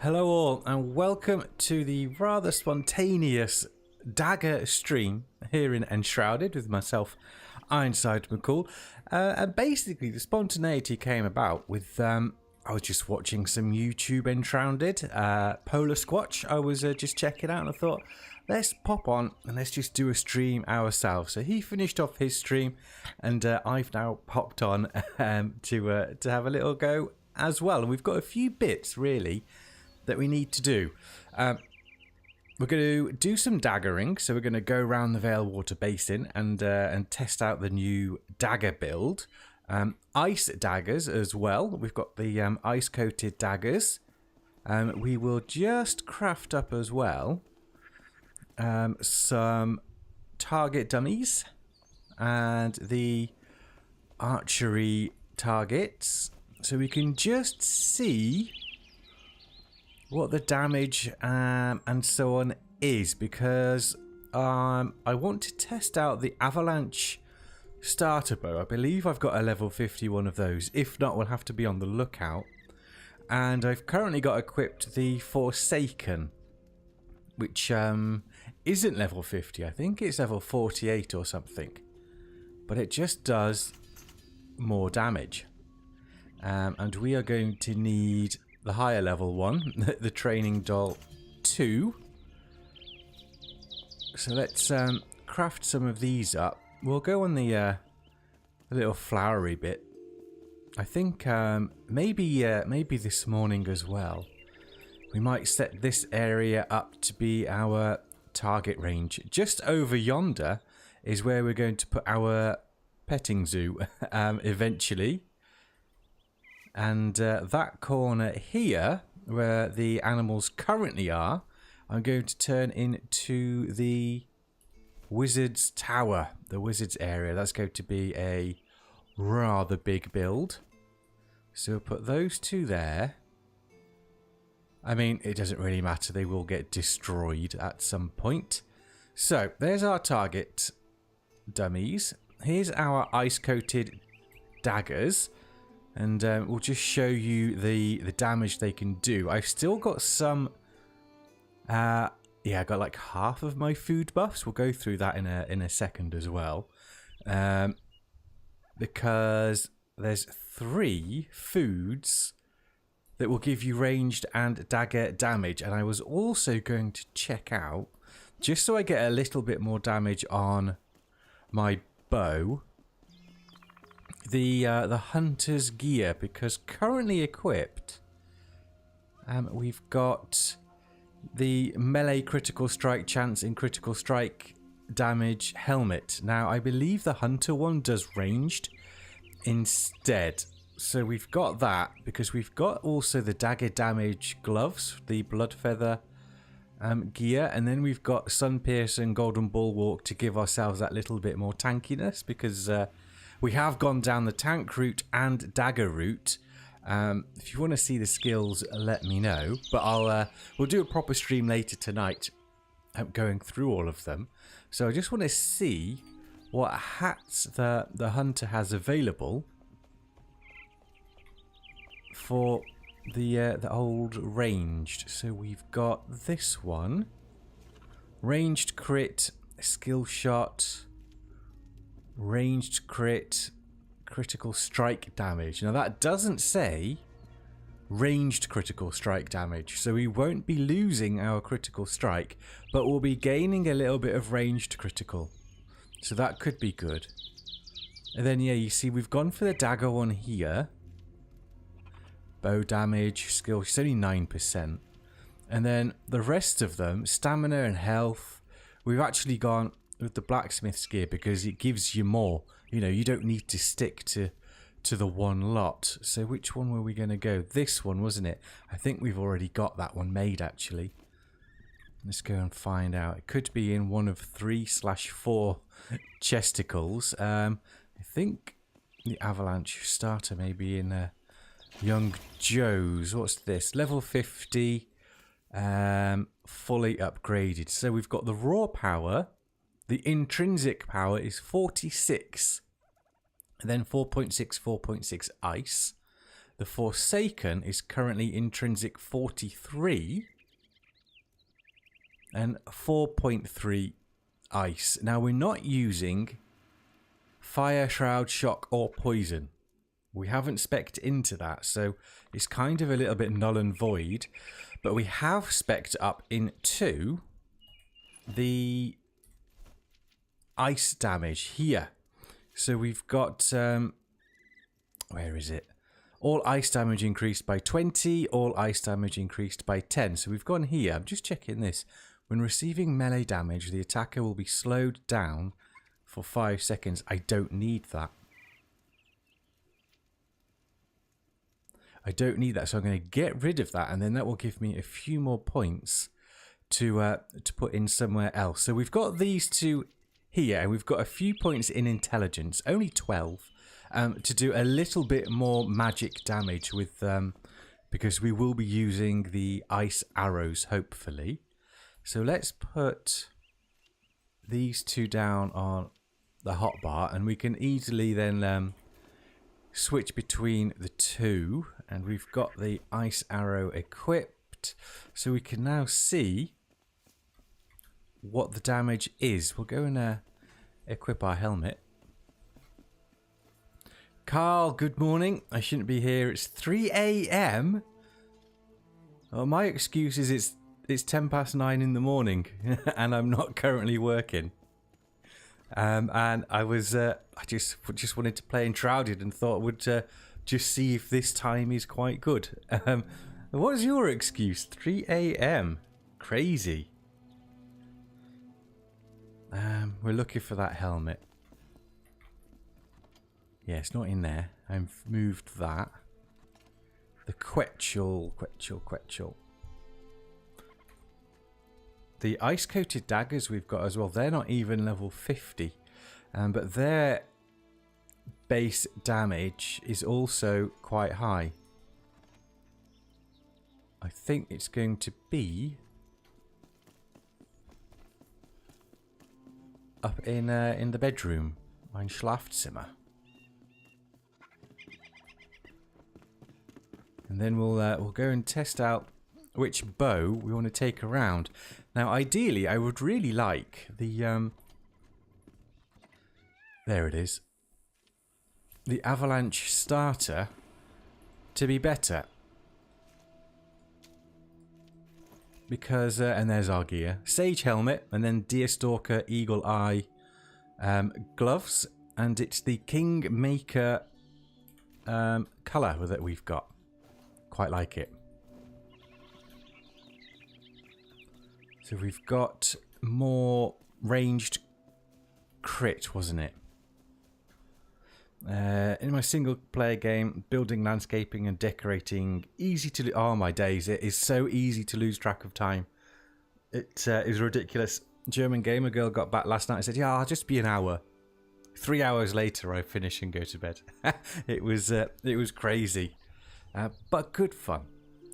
Hello all and welcome to the rather spontaneous Dagger stream here in Enshrouded with myself, Ironside McCall. And basically the spontaneity came about with, I was just watching some YouTube Enshrouded, Polar Squatch. I was just checking out and I thought, let's pop on and let's just do a stream ourselves. So he finished off his stream and I've now popped on to have a little go as well. And we've got a few bits really that we need to do. We're going to do some daggering, so we're going to go around the Veilwater Basin and test out the new dagger build. Ice daggers as well. We've got the ice-coated daggers. We will just craft up as well some target dummies and the archery targets, so we can just see what the damage and so on is, because I want to test out the avalanche starter bow. I believe I've got a level 51 of those. If not, we'll have to be on the lookout. And I've currently got equipped the Forsaken, which isn't level 50. I think it's level 48 or something, but it just does more damage. And we are going to need the higher level one, the Training Doll 2. So let's craft some of these up. We'll go on the little flowery bit. I think maybe this morning as well, we might set this area up to be our target range. Just over yonder is where we're going to put our petting zoo eventually. And that corner here, where the animals currently are, I'm going to turn into the Wizard's Tower, the Wizard's area. That's going to be a rather big build. So we'll put those two there. I mean, it doesn't really matter. They will get destroyed at some point. So there's our target dummies. Here's our ice-coated daggers. And we'll just show you the damage they can do. I've still got some... yeah, I got like half of my food buffs. We'll go through that in a second as well. Because there's 3 foods that will give you ranged and dagger damage. And I was also going to check out, just so I get a little bit more damage on my bow, the hunter's gear, because currently equipped we've got the melee critical strike chance in critical strike damage helmet. Now I believe the hunter one does ranged instead, so we've got that, because we've got also the dagger damage gloves, the blood feather gear, and then we've got sun pierce and golden bulwark to give ourselves that little bit more tankiness, because we have gone down the tank route and dagger route. If you want to see the skills, let me know. But we'll do a proper stream later tonight, going through all of them. So I just want to see what hats the hunter has available for the old ranged. So we've got this one, ranged crit, skill shot, ranged crit, critical strike damage. Now that doesn't say ranged critical strike damage, so we won't be losing our critical strike, but we'll be gaining a little bit of ranged critical, so that could be good. And then yeah, you see we've gone for the dagger one here. Bow damage, skill, it's only 9%. And then the rest of them, stamina and health, we've actually gone with the blacksmith's gear because it gives you more. You know, you don't need to stick to the one lot. So which one were we going to go? This one, wasn't it? I think we've already got that one made, actually. Let's go and find out. It could be in one of 3/4 chesticles. I think the avalanche starter may be in Young Joe's. What's this? Level 50, fully upgraded. So we've got the raw power. The intrinsic power is 46, and then 4.6, 4.6 ice. The Forsaken is currently intrinsic 43 and 4.3 ice. Now we're not using fire, shroud, shock or poison. We haven't spec'd into that, so it's kind of a little bit null and void. But we have spec'd up into the ice damage here. So we've got, where is it? All ice damage increased by 20, all ice damage increased by 10. So we've gone here, I'm just checking this. When receiving melee damage, the attacker will be slowed down for 5 seconds. I don't need that. I don't need that, so I'm going to get rid of that, and then that will give me a few more points to put in somewhere else. So we've got these two here, and we've got a few points in intelligence, only 12, to do a little bit more magic damage with, because we will be using the ice arrows, hopefully. So let's put these two down on the hotbar, and we can easily then switch between the two. And we've got the ice arrow equipped, so we can now see what the damage is. We'll go and equip our helmet. Carl, good morning. I shouldn't be here. It's 3 a.m. Well, my excuse is it's 10 past 9 in the morning, and I'm not currently working. And I was I just wanted to play Enshrouded and thought I would just see if this time is quite good. What is your excuse? 3 a.m. Crazy. We're looking for that helmet. Yeah, it's not in there. I've moved that. The Quetchel. The ice-coated daggers we've got as well, they're not even level 50. But their base damage is also quite high. I think it's going to be up in the bedroom, mein Schlafzimmer. And then we'll go and test out which bow we want to take around. Now, ideally, I would really like the there it is. The avalanche starter to be better. Because, and there's our gear. Sage helmet, and then Deerstalker Eagle Eye gloves. And it's the Kingmaker colour that we've got. Quite like it. So we've got more ranged crit, wasn't it? In my single player game, building, landscaping and decorating, easy to... Oh my days, it is so easy to lose track of time. It is ridiculous. German gamer girl got back last night and said, yeah, I'll just be an hour. 3 hours later, I finish and go to bed. It was crazy. But good fun.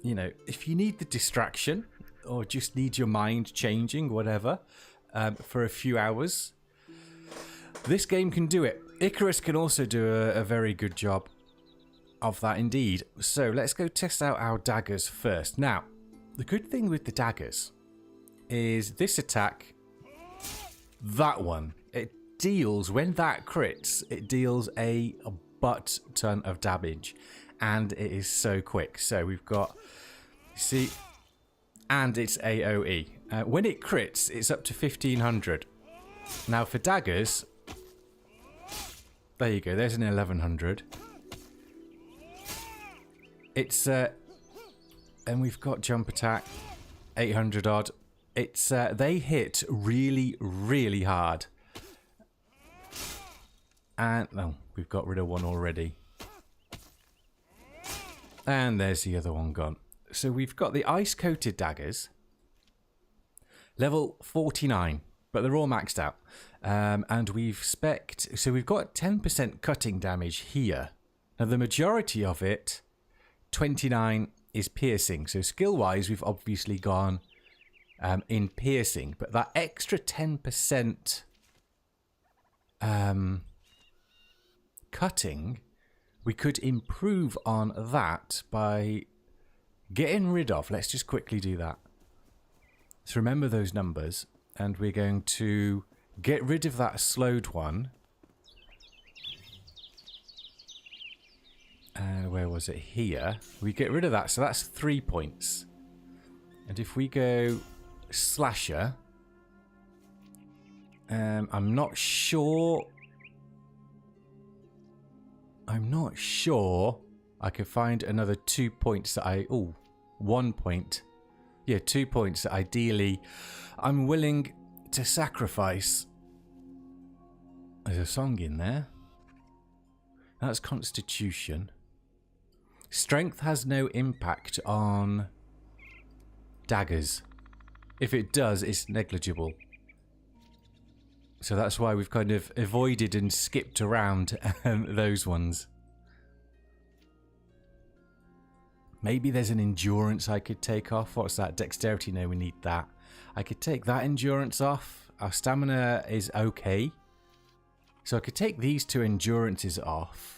You know, if you need the distraction or just need your mind changing, whatever, for a few hours, this game can do it. Icarus can also do a very good job of that indeed. So let's go test out our daggers first. Now, the good thing with the daggers is this attack, that one, it deals, when that crits, it deals a butt ton of damage. And it is so quick. So we've got, see, and it's AoE. When it crits, it's up to 1500. Now for daggers, there you go, there's an 1100. It's, and we've got jump attack, 800 odd. It's, they hit really, really hard. And, oh, we've got rid of one already. And there's the other one gone. So we've got the ice-coated daggers. Level 49. But they're all maxed out. And we've spec'd... So we've got 10% cutting damage here. Now the majority of it, 29, is piercing. So skill-wise, we've obviously gone in piercing. But that extra 10% cutting... we could improve on that by getting rid of... Let's just quickly do that. So remember those numbers, and we're going to get rid of that slowed one. Where was it? Here. We get rid of that, so that's 3 points. And if we go slasher, I'm not sure I could find another 2 points that I... Oh, 1 point. Yeah, 2 points that ideally I'm willing to sacrifice. There's a song in there. That's Constitution. Strength has no impact on daggers. If it does, it's negligible. So that's why we've kind of avoided and skipped around those ones. Maybe there's an endurance I could take off. What's that? Dexterity? No, we need that. I could take that endurance off. Our stamina is okay. So I could take these 2 endurances off.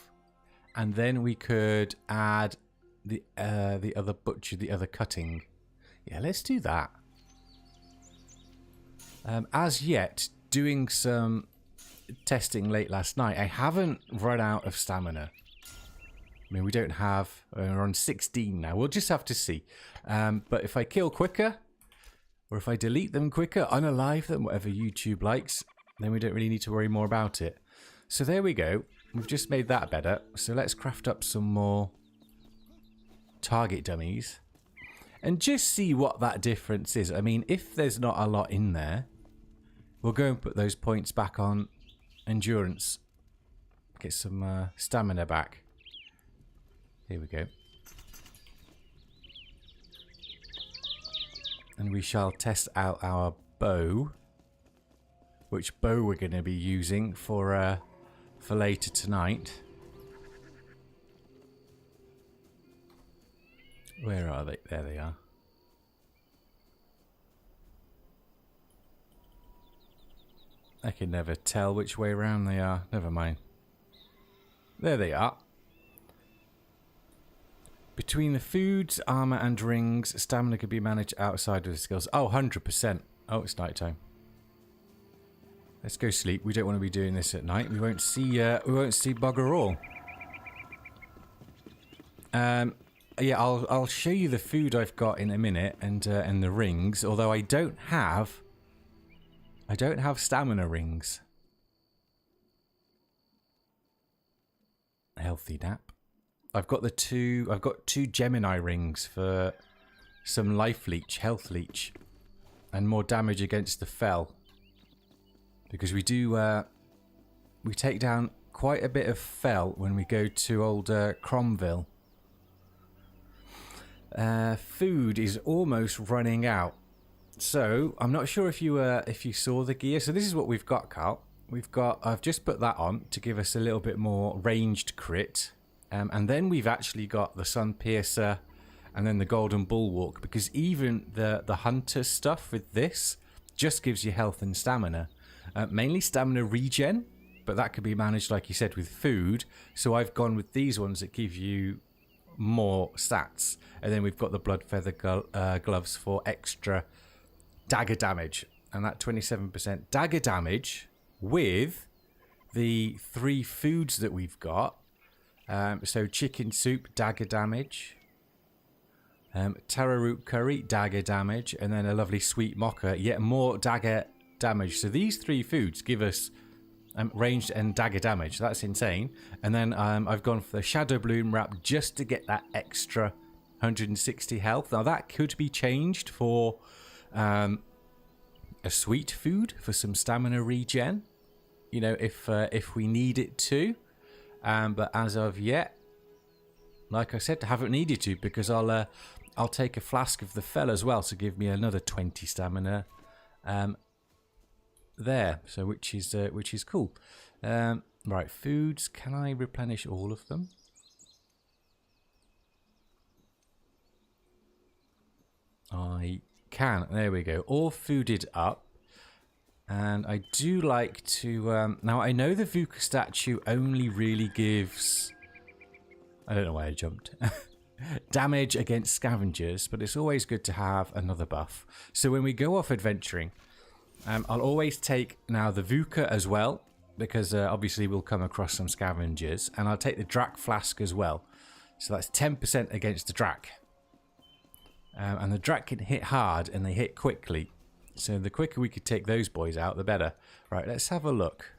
And then we could add the other butcher, the other cutting. Yeah, let's do that. As yet, doing some testing late last night, I haven't run out of stamina. I mean, we don't have... We're on 16 now. We'll just have to see. But if I kill quicker, or if I delete them quicker, unalive them, whatever YouTube likes, then we don't really need to worry more about it. So there we go. We've just made that better. So let's craft up some more target dummies. And just see what that difference is. I mean, if there's not a lot in there, we'll go and put those points back on endurance. Get some stamina back. Here we go. And we shall test out our bow. Which bow we're going to be using for later tonight. Where are they? There they are. I can never tell which way around they are. Never mind. There they are. Between the foods, armor and rings, stamina can be managed outside of the skills. Oh, 100%. Oh, it's night time. Let's go sleep. We don't want to be doing this at night. We won't see bugger all. Yeah, I'll show you the food I've got in a minute and the rings. Although I don't have stamina rings. Healthy nap. I've got two Gemini rings for some life leech, health leech, and more damage against the fel. Because we take down quite a bit of fel when we go to old Cromville. Food is almost running out, so I'm not sure if you saw the gear. So this is what we've got, Carl. I've just put that on to give us a little bit more ranged crit, and then we've actually got the Sun Piercer, and then the Golden Bulwark. Because even the Hunter stuff with this just gives you health and stamina. Mainly stamina regen, but that could be managed, like you said, with food. So I've gone with these ones that give you more stats. And then we've got the blood feather gloves for extra dagger damage. And that 27% dagger damage with the 3 foods that we've got. So chicken soup, dagger damage. Taro root curry, dagger damage. And then a lovely sweet mocha, yet more dagger damage. So these 3 foods give us ranged and dagger damage. That's insane. And then I've gone for the Shadow Bloom wrap just to get that extra 160 health. Now that could be changed for a sweet food for some stamina regen. You know, if we need it to. But as of yet, like I said, I haven't needed to, because I'll take a flask of the fel as well to give me another 20 stamina. There, so which is cool. Right, foods. Can I replenish all of them? I can. There we go. All fooded up. And I do like to... now, I know the Vuka statue only really gives I don't know why I jumped. Damage against scavengers, but it's always good to have another buff. So when we go off adventuring, I'll always take now the Vuka as well, because obviously we'll come across some scavengers, and I'll take the Drac Flask as well. So that's 10% against the Drac. And the Drac can hit hard and they hit quickly. So the quicker we could take those boys out, the better. Right, let's have a look.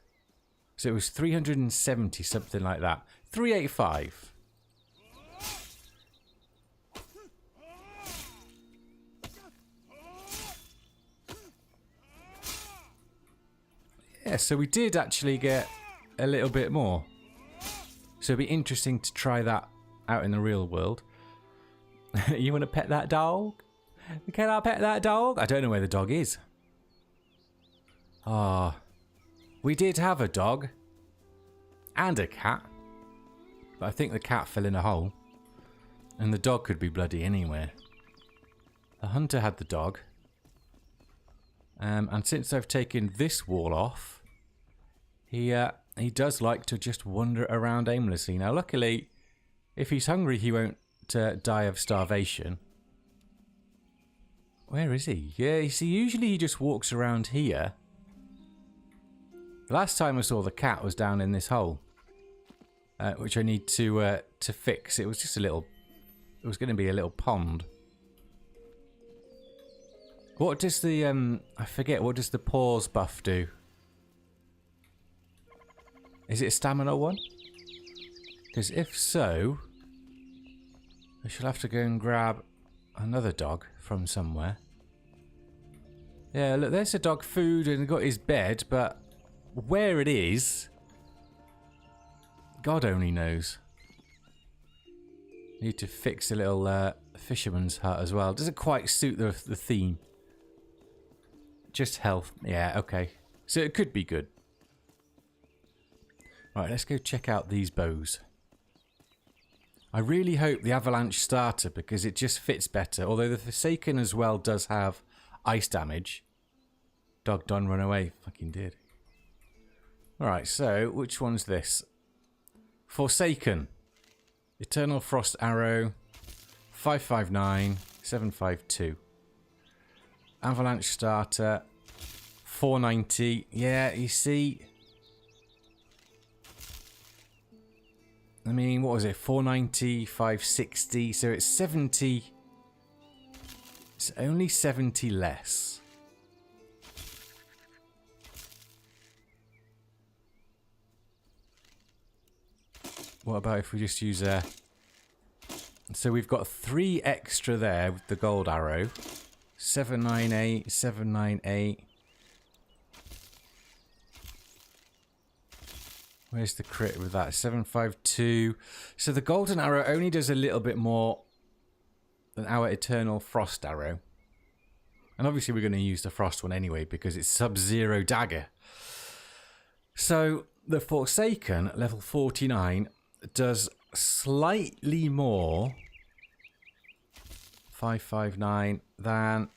So it was 370, something like that. 385. Yeah, so we did actually get a little bit more. So it'd be interesting to try that out in the real world. You want to pet that dog? Can I pet that dog? I don't know where the dog is. Ah, we did have a dog. And a cat. But I think the cat fell in a hole. And the dog could be bloody anywhere. The hunter had the dog. And since I've taken this wall off, he does like to just wander around aimlessly. Now, luckily, if he's hungry, he won't die of starvation. Where is he? Yeah, you see, usually he just walks around here. The last time I saw the cat was down in this hole, which I need to fix. It was just a little. It was going to be a little pond. What does the I forget. What does the pause buff do? Is it a stamina one? Because if so, I shall have to go and grab another dog from somewhere. Yeah, look, there's a dog food and got his bed, but where it is, God only knows. Need to fix a little fisherman's hut as well. Doesn't quite suit the theme. Just health. Yeah, okay. So it could be good. Right, let's go check out these bows. I really hope the Avalanche starter, because it just fits better. Although the Forsaken as well does have ice damage. Dog done run away. Fucking did. Alright, so which one's this? Forsaken. Eternal Frost Arrow. 559. 752. Avalanche starter. 490. Yeah, you see. I mean, what was it? 490, 560. So it's 70. It's only 70 less. What about if we just use a... So we've got 3 extra there with the gold arrow. 798, 798. Where's the crit with that? 752. So the golden arrow only does a little bit more than our eternal frost arrow. And obviously we're going to use the frost one anyway because it's sub-zero dagger. So the Forsaken, level 49, does slightly more 559 than...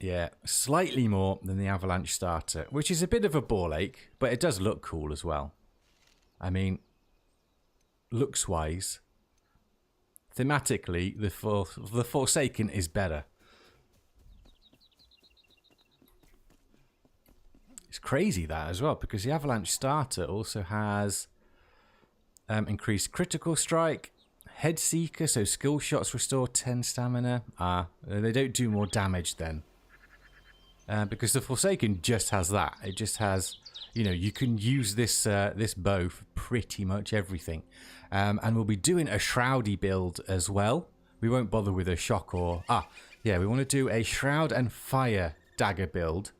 Yeah, slightly more than the Avalanche starter, which is a bit of a ball ache, but it does look cool as well. I mean, looks-wise, thematically, the Forsaken is better. It's crazy that as well, because the Avalanche starter also has increased critical strike, head seeker, so skill shots restore 10 stamina. They don't do more damage then. Because the Forsaken just has that. It just has, you know, you can use this this bow for pretty much everything. And we'll be doing a Shroudy build as well. We won't bother with a shock or... yeah, we want to do a Shroud and Fire dagger build,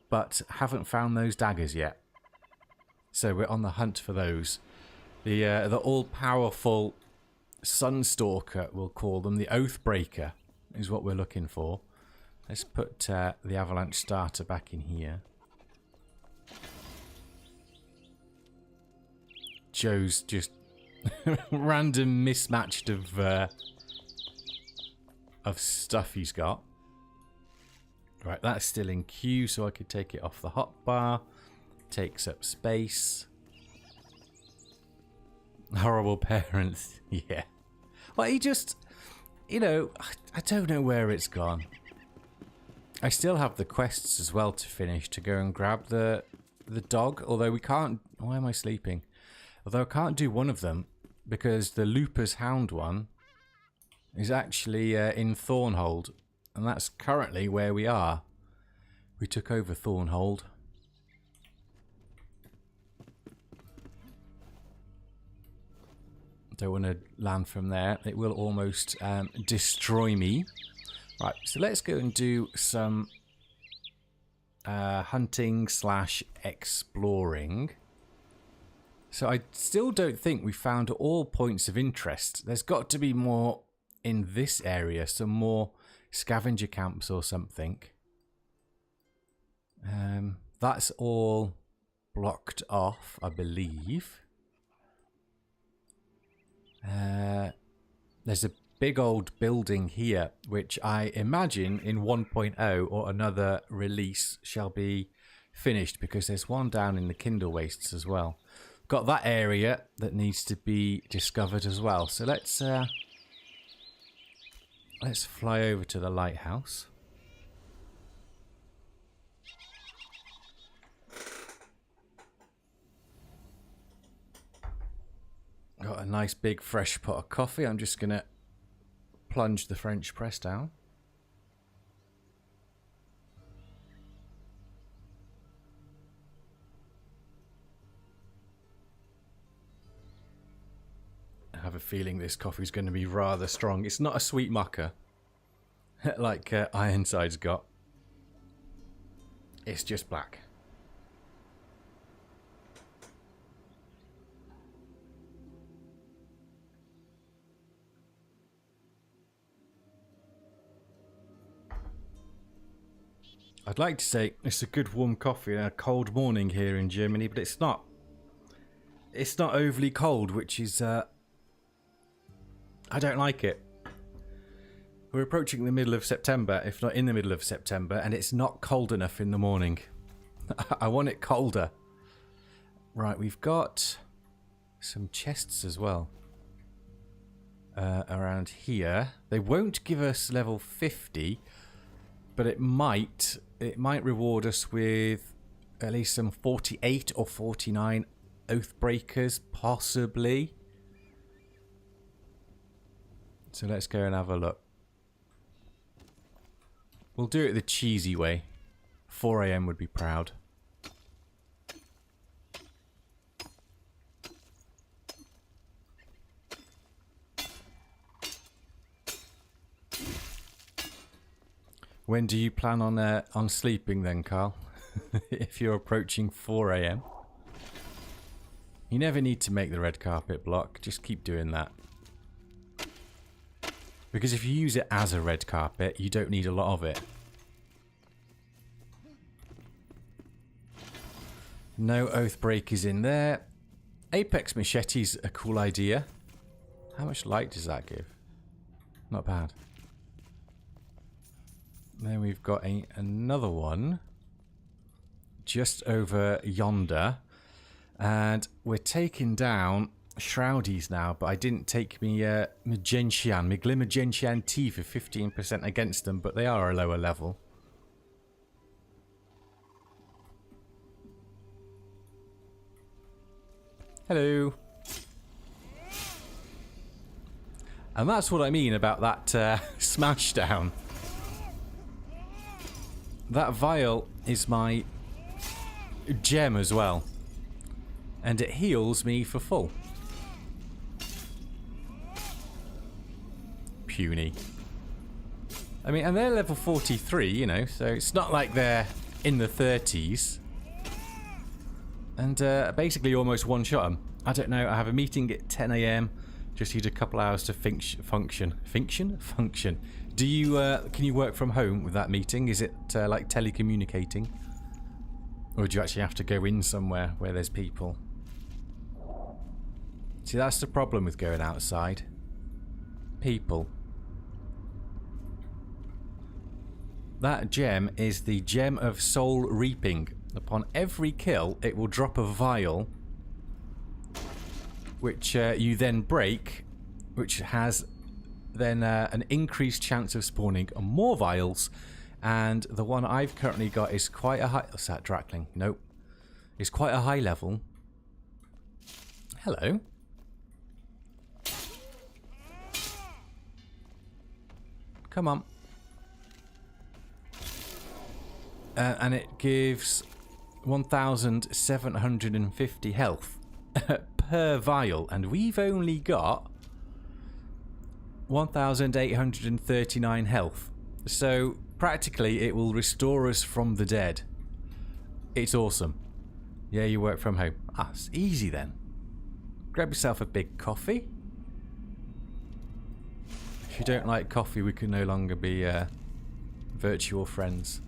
but haven't found those daggers yet. So we're on the hunt for those. The all-powerful Sunstalker, we'll call them. The Oathbreaker is what we're looking for. Let's put the Avalanche starter back in here. Joe's just random mismatched of stuff he's got. Right, that's still in queue, so I could take it off the hotbar. Takes up space. Horrible parents. Yeah. Well, he just... You know, I don't know where it's gone. I still have the quests as well to finish to go and grab the dog. Although we can't... Why am I sleeping? Although I can't do one of them because the Looper's Hound one is actually in Thornhold. And that's currently where we are. We took over Thornhold. Don't want to land from there. It will almost destroy me. Right, so let's go and do some hunting / exploring. So I still don't think we found all points of interest. There's got to be more in this area, some more scavenger camps or something. That's all blocked off, I believe. There's a big old building here, which I imagine in 1.0 or another release shall be finished, because there's one down in the Kindle Wastes as well. Got that area that needs to be discovered as well. So let's fly over to the lighthouse. Got a nice big fresh pot of coffee. I'm just going to plunge the French press down. I have a feeling this coffee's going to be rather strong. It's not a sweet mocha like Ironside's got. It's just black. I'd like to say it's a good warm coffee on a cold morning here in Germany, but it's not. It's not overly cold, which is... I don't like it. We're approaching the middle of September, if not in the middle of September, and it's not cold enough in the morning. I want it colder. Right, we've got some chests as well. Around here. They won't give us level 50, but it might reward us with at least some 48 or 49 Oathbreakers, possibly. So let's go and have a look. We'll do it the cheesy way. 4 AM would be proud. When do you plan on sleeping then, Carl? If you're approaching 4 AM. You never need to make the red carpet block. Just keep doing that. Because if you use it as a red carpet, you don't need a lot of it. No Oathbreakers in there. Apex Machete's a cool idea. How much light does that give? Not bad. Then we've got another one just over yonder, and we're taking down Shroudies now, but I didn't take me Magentian, my Glimmergentian T for 15% against them, but they are a lower level. Hello. And that's what I mean about that smashdown. That vial is my gem as well. And it heals me for full. Puny. I mean, and they're level 43, you know, so it's not like they're in the 30s. And basically almost one-shot them. I don't know, I have a meeting at 10 AM. Just need a couple hours to function. Function? Do you, can you work from home with that meeting? Is it like telecommunicating? Or do you actually have to go in somewhere where there's people? See, that's the problem with going outside. People. That gem is the Gem of Soul Reaping. Upon every kill, it will drop a vial which you then break, which has then an increased chance of spawning more vials. And the one I've currently got is quite a high... What's that, Drakling? Nope. It's quite a high level. Hello. Come on. And it gives 1,750 health per vial. And we've only got 1,839 health. So practically it will restore us from the dead. It's awesome. Yeah, you work from home. Ah, it's easy then. Grab yourself a big coffee. If you don't like coffee, we can no longer be virtual friends.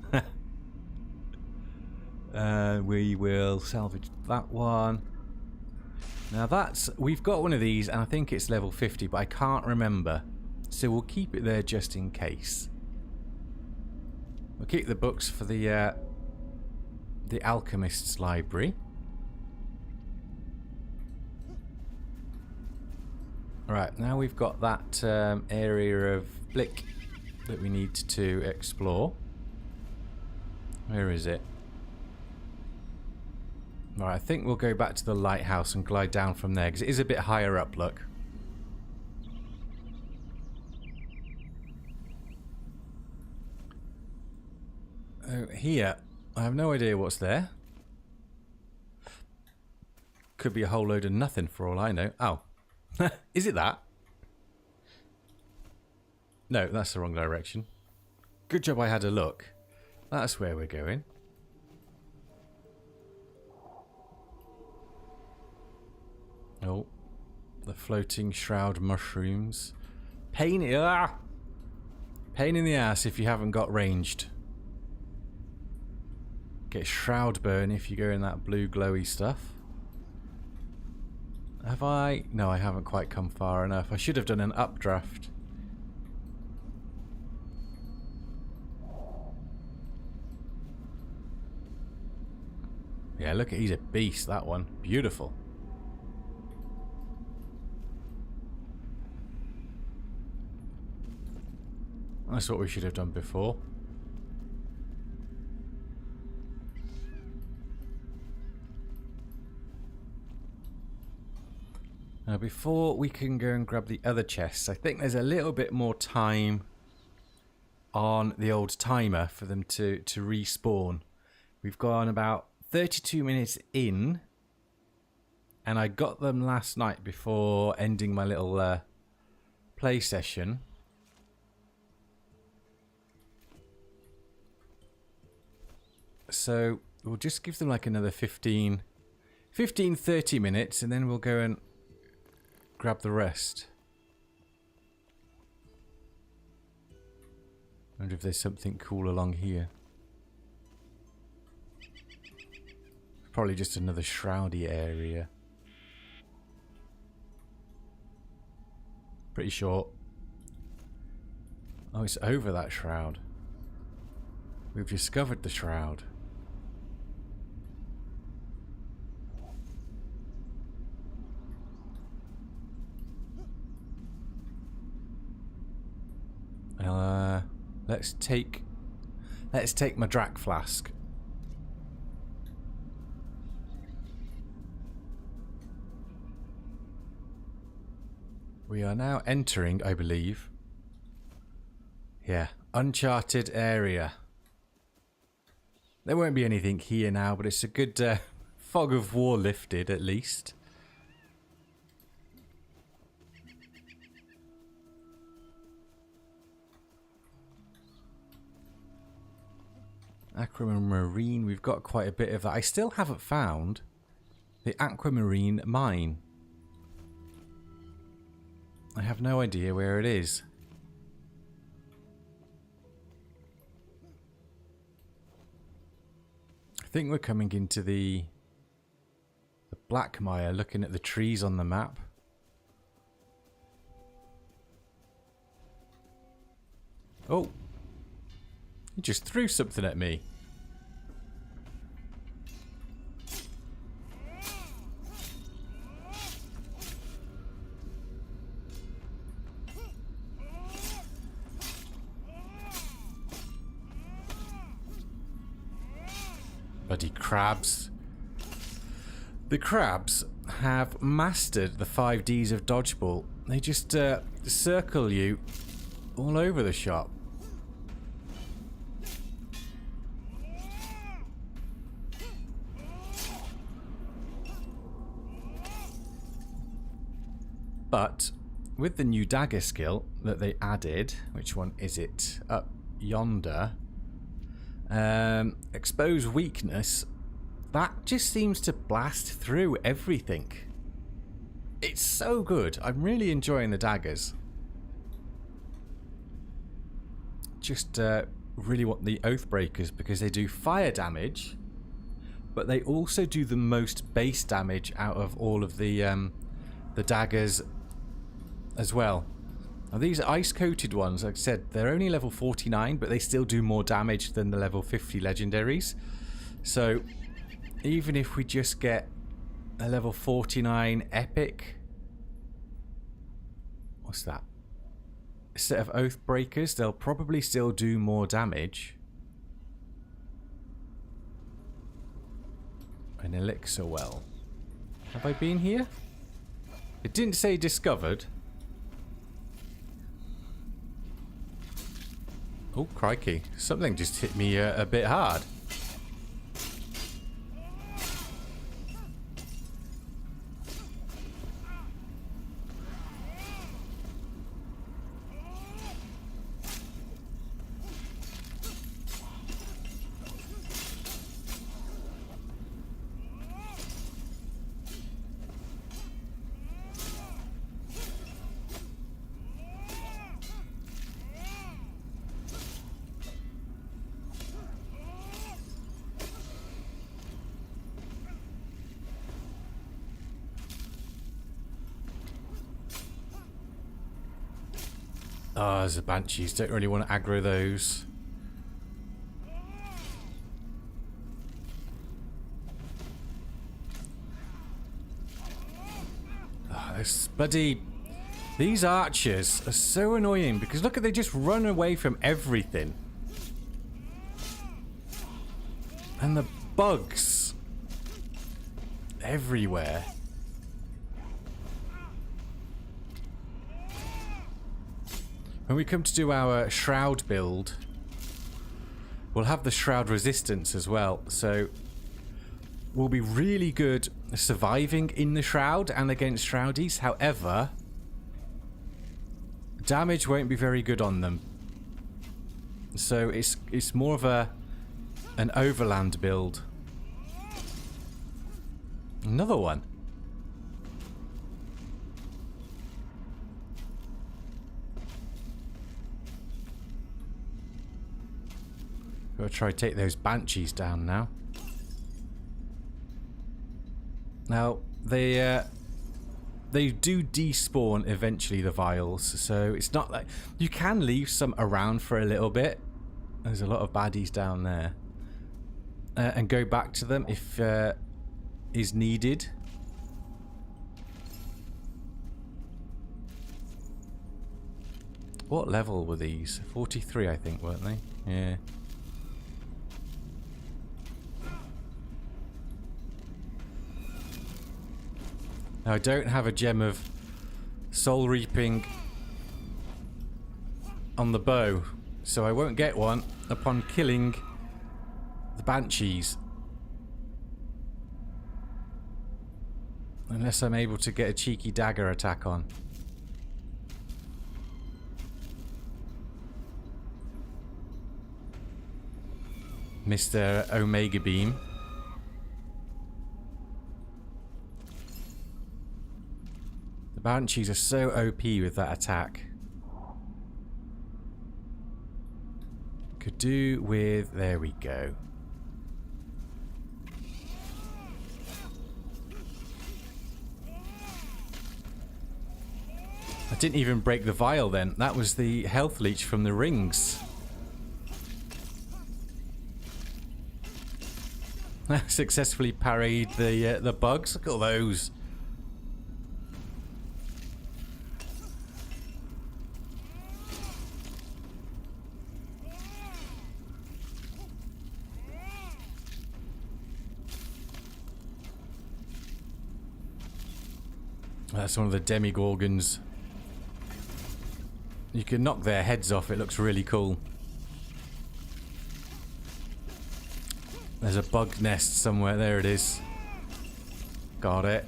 We will salvage that one. Now that's... We've got one of these, and I think it's level 50, but I can't remember. So we'll keep it there just in case. We'll keep the books for the Alchemist's Library. Right, now we've got that area of Blick that we need to explore. Where is it? Right, I think we'll go back to the lighthouse and glide down from there, because it is a bit higher up, look. Oh, here. I have no idea what's there. Could be a whole load of nothing for all I know. Oh. Is it that? No, that's the wrong direction. Good job I had a look. That's where we're going. Oh. The floating shroud mushrooms. Pain in the ass if you haven't got ranged. Get shroud burn if you go in that blue glowy stuff. Have I? No, I haven't quite come far enough. I should have done an updraft. Yeah, look at, he's a beast, that one. Beautiful. That's what we should have done before. Now, before we can go and grab the other chests, I think there's a little bit more time on the old timer for them to respawn. We've gone about 32 minutes in, and I got them last night before ending my little play session. So we'll just give them like another 15, 30 minutes, and then we'll go and grab the rest. I wonder if there's something cool along here. Probably just another shroudy area. Pretty short. Oh, it's over that shroud. We've discovered the shroud. Let's take my Drac flask. We are now entering, I believe. Yeah, uncharted area. There won't be anything here now, but it's a good fog of war lifted at least. Aquamarine, we've got quite a bit of that. I still haven't found the Aquamarine mine. I have no idea where it is. I think we're coming into the Black Mire, looking at the trees on the map. Oh! He just threw something at me. Bloody crabs. The crabs have mastered the 5Ds of dodgeball. They just circle you all over the shop. But with the new dagger skill that they added, which one is it? Up yonder. Expose weakness. That just seems to blast through everything. It's so good. I'm really enjoying the daggers. Just really want the Oathbreakers because they do fire damage, but they also do the most base damage out of all of the daggers as well. Now these ice-coated ones, like I said, they're only level 49, but they still do more damage than the level 50 legendaries. So even if we just get a level 49 epic, what's that? A set of Oathbreakers, they'll probably still do more damage. An elixir well. Have I been here? It didn't say discovered. Oh, crikey. Something just hit me a bit hard. Oh, there's the banshees. Don't really want to aggro those. Oh, this bloody... These archers are so annoying because look at, they just run away from everything. And the bugs everywhere. When we come to do our shroud build, we'll have the shroud resistance as well, so we'll be really good surviving in the shroud and against shroudies. However, damage won't be very good on them, so it's more of an overland build. Another one. Gotta try to take those banshees down now. Now, they do despawn eventually, the vials, so it's not like... You can leave some around for a little bit. There's a lot of baddies down there. And go back to them if is needed. What level were these? 43, I think, weren't they? Yeah. Now, I don't have a gem of soul reaping on the bow, so I won't get one upon killing the banshees. Unless I'm able to get a cheeky dagger attack on. Mr. Omega Beam. The banshees are so OP with that attack. Could do with... There we go. I didn't even break the vial then. That was the health leech from the rings. Successfully parried the bugs. Look at all those. That's one of the demigorgons. You can knock their heads off. It looks really cool. There's a bug nest somewhere. There it is. Got it.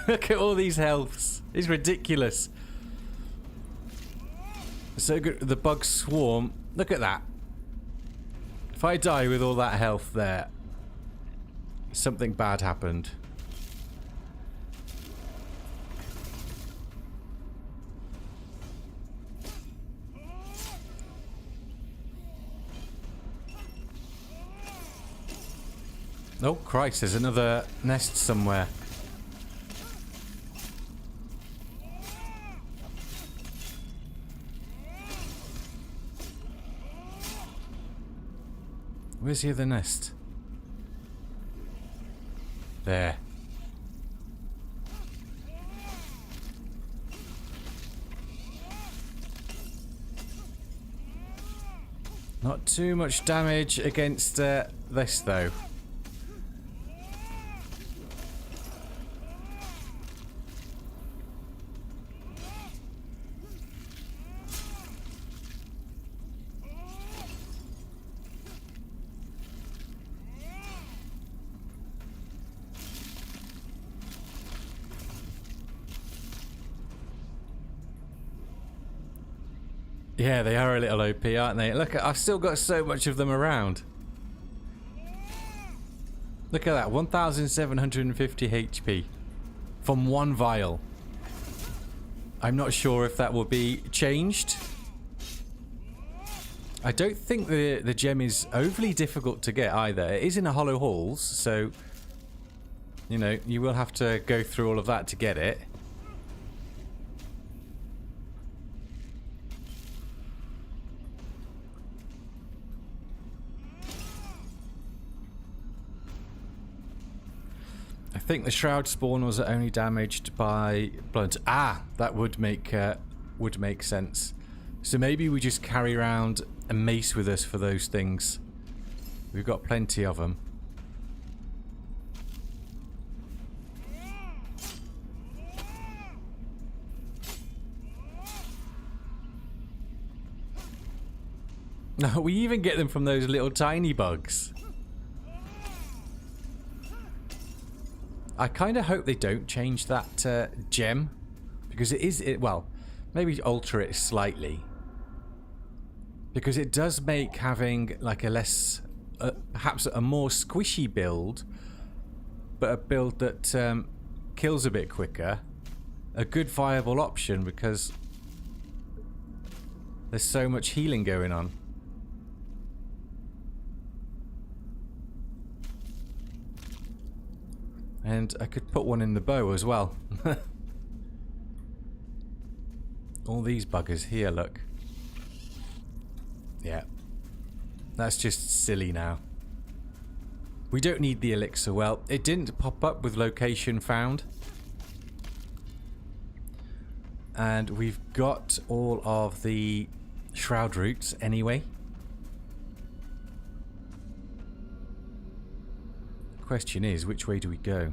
Look at all these healths. It's ridiculous. So good. The bug swarm. Look at that. If I die with all that health there, something bad happened. Oh Christ, there's another nest somewhere. Where's the other nest? There. Not too much damage against this though. Yeah, they are a little OP, aren't they? Look, I've still got so much of them around. Look at that, 1,750 HP from one vial. I'm not sure if that will be changed. I don't think the gem is overly difficult to get either. It is in a hollow halls, so you know, you will have to go through all of that to get it. I think the shroud spawn was only damaged by blood. Ah, that would make sense. So maybe we just carry around a mace with us for those things. We've got plenty of them. No, we even get them from those little tiny bugs. I kind of hope they don't change that gem, because well, maybe alter it slightly, because it does make having like a less, perhaps a more squishy build, but a build that kills a bit quicker, a good viable option, because there's so much healing going on. And I could put one in the bow as well. All these buggers here, look. Yeah. That's just silly now. We don't need the elixir. Well, it didn't pop up with location found. And we've got all of the shroud roots anyway. Question is, which way do we go?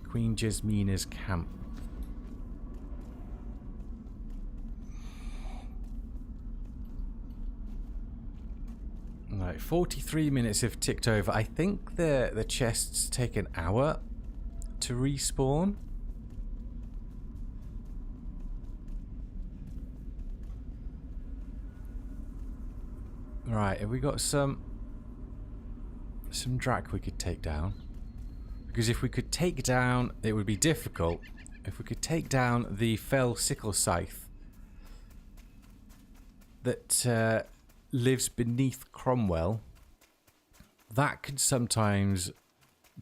Queen Jasmina's camp. Right, 43 minutes have ticked over. I think the chests take an hour to respawn. Right, have we got some Drac we could take down? Because if we could take down, it would be difficult. If we could take down the fell sickle scythe that lives beneath Cromwell, that could sometimes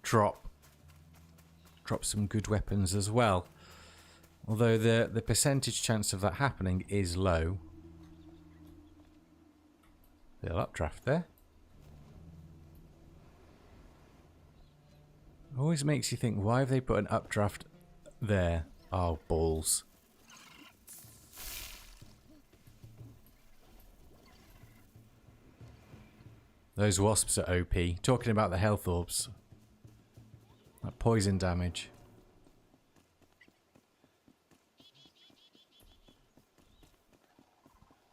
drop some good weapons as well. Although the percentage chance of that happening is low. Little updraft there. Always makes you think, why have they put an updraft there? Oh, balls. Those wasps are OP. Talking about the health orbs. That poison damage.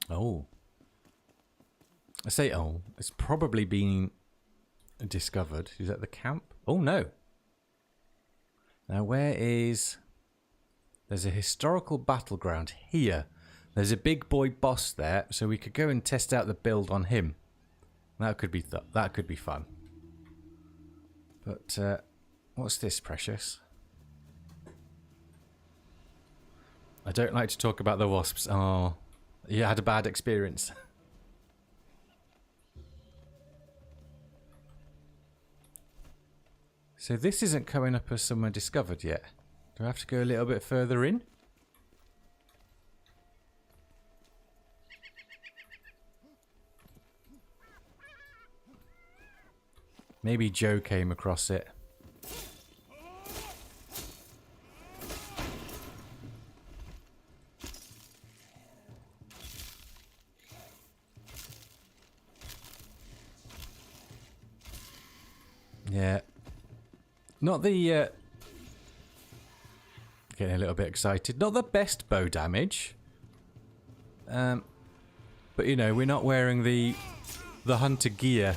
Oh. I say oh. It's probably been discovered. Is that the camp? Oh no. Now where is... There's a historical battleground here. There's a big boy boss there, so we could go and test out the build on him. That could be fun. But what's this, Precious? I don't like to talk about the wasps. Oh, you had a bad experience. So this isn't coming up as somewhere discovered yet. Do I have to go a little bit further in? Maybe Joe came across it. Yeah. Not the... Getting a little bit excited. Not the best bow damage. But, you know, we're not wearing the hunter gear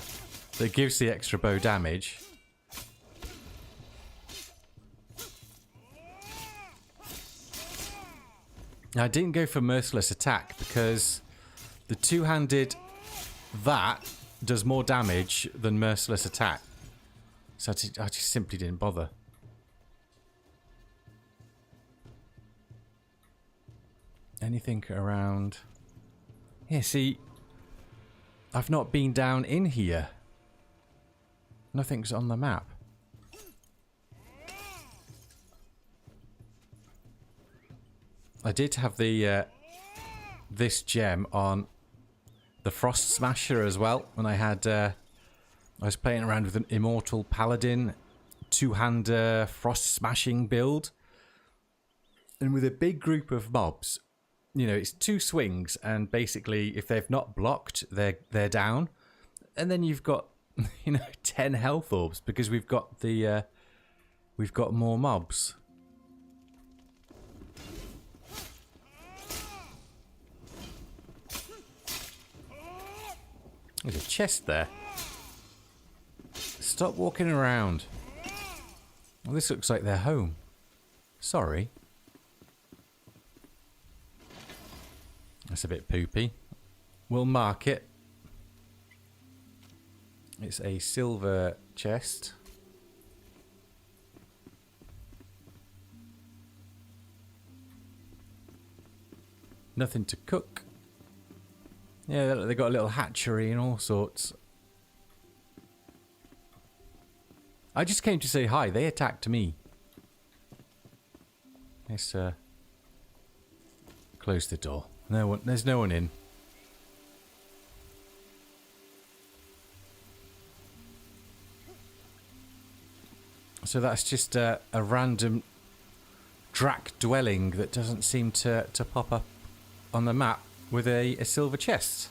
that gives the extra bow damage. Now, I didn't go for merciless attack because the two-handed that does more damage than merciless attack. So I just simply didn't bother. Anything around... Yeah, see, I've not been down in here. Nothing's on the map. I did have the this gem on the Frost Smasher as well when I had I was playing around with an Immortal Paladin two-hander frost smashing build, and with a big group of mobs, you know, it's 2 swings, and basically if they've not blocked, they're down, and then you've got, you know, 10 health orbs because we've got the we've got more mobs. There's a chest there. Stop walking around. Well, this looks like their home. Sorry. That's a bit poopy. We'll mark it. It's a silver chest. Nothing to cook. Yeah, they got a little hatchery and all sorts. I just came to say hi. They attacked me. Let's close the door. No one. There's no one in. So that's just a random Drac dwelling that doesn't seem to pop up on the map with a silver chest.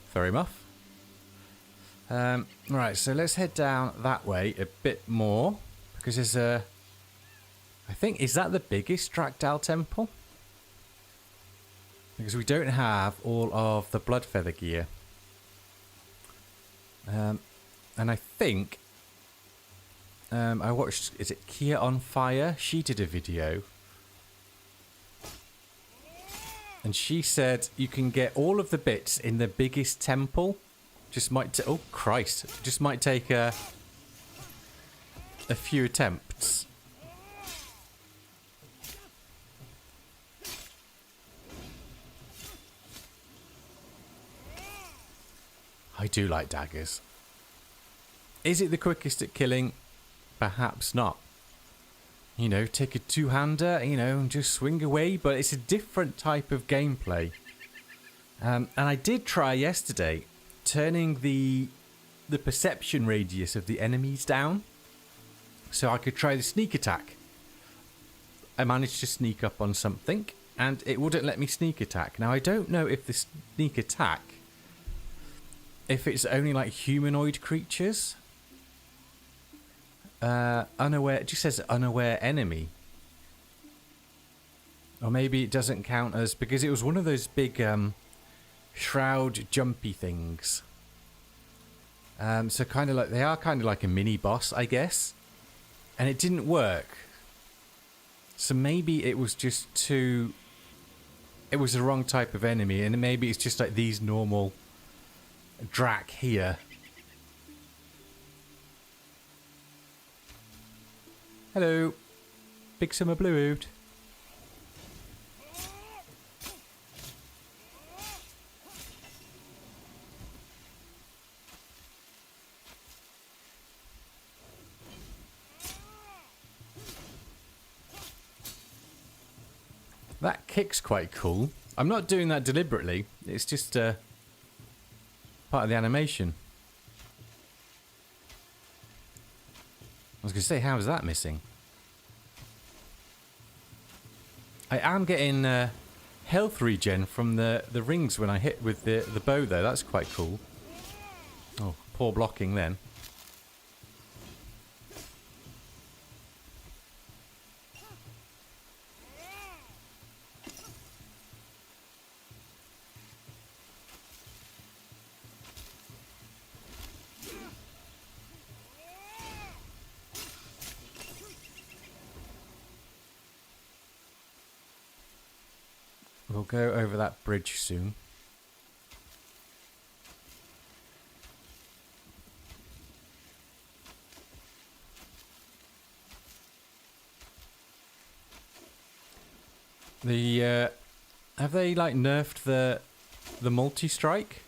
Fair enough. Right, so let's head down that way a bit more, because there's a... I think, is that the biggest Drakdal temple? Because we don't have all of the Bloodfeather gear. And I think... I watched... Is it Kia on Fire? She did a video. And she said you can get all of the bits in the biggest temple. Just might... Oh, Christ. Just might take a few attempts. I do like daggers. Is it the quickest at killing? Perhaps not. You know, take a two-hander, you know, and just swing away. But it's a different type of gameplay. And I did try yesterday turning the perception radius of the enemies down, so I could try the sneak attack. I managed to sneak up on something, and it wouldn't let me sneak attack. Now, I don't know if the sneak attack if it's only like humanoid creatures. Unaware, it just says unaware enemy. Or maybe it doesn't count as, because it was one of those big shroud jumpy things. So kind of like, they are kind of like a mini boss, I guess. And it didn't work. So maybe it was just too, it was the wrong type of enemy, and maybe it's just like these normal Drac here. Hello, Big Summer Blue Oot. That kick's quite cool. I'm not doing that deliberately. It's just part of the animation. I was going to say, how is that missing? I am getting health regen from the rings when I hit with the bow, though. That's quite cool. Oh, poor blocking then. We'll go over that bridge soon. The have they like nerfed the multi-strike?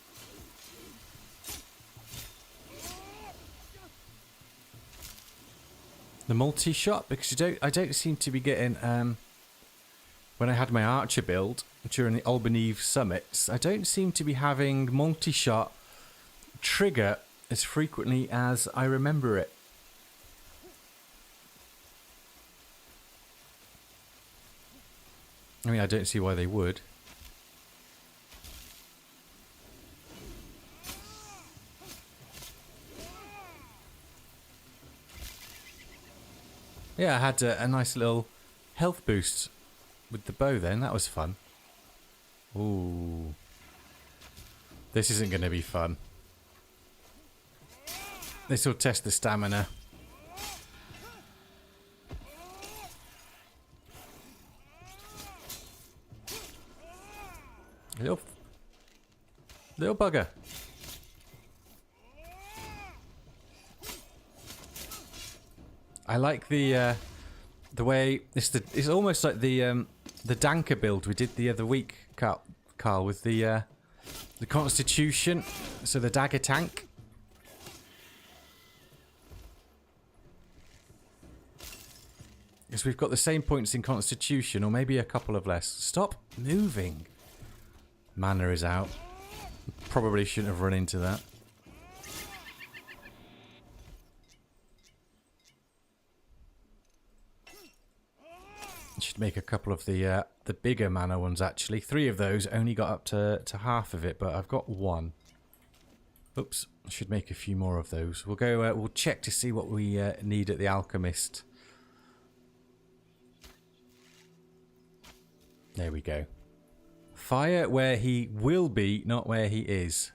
The multi-shot, because I don't seem to be getting when I had my archer build during the Albanese summits, I don't seem to be having multi-shot trigger as frequently as I remember it. I mean, I don't see why they would. Yeah, I had a nice little health boost with the bow then. That was fun. Ooh. This isn't going to be fun. This will test the stamina. Little bugger. I like the way it's almost like the Danker build we did the other week, Carl, with the Constitution, so the dagger tank. Because we've got the same points in Constitution, or maybe a couple of less. Stop moving. Mana is out. Probably shouldn't have run into that. Should make a couple of the bigger mana ones actually. 3 of those only got up to half of it, but I've got 1. Oops, I should make a few more of those. We'll go. We'll check to see what we need at the alchemist. There we go. Fire where he will be, not where he is.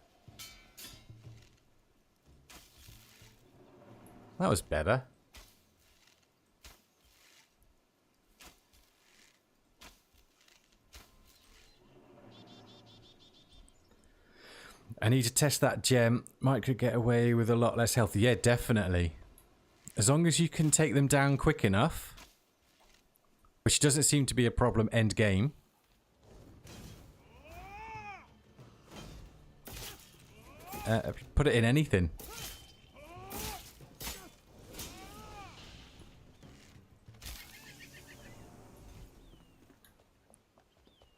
That was better. I need to test that gem. Might could get away with a lot less health. Yeah, definitely. As long as you can take them down quick enough. Which doesn't seem to be a problem end game. Put it in anything.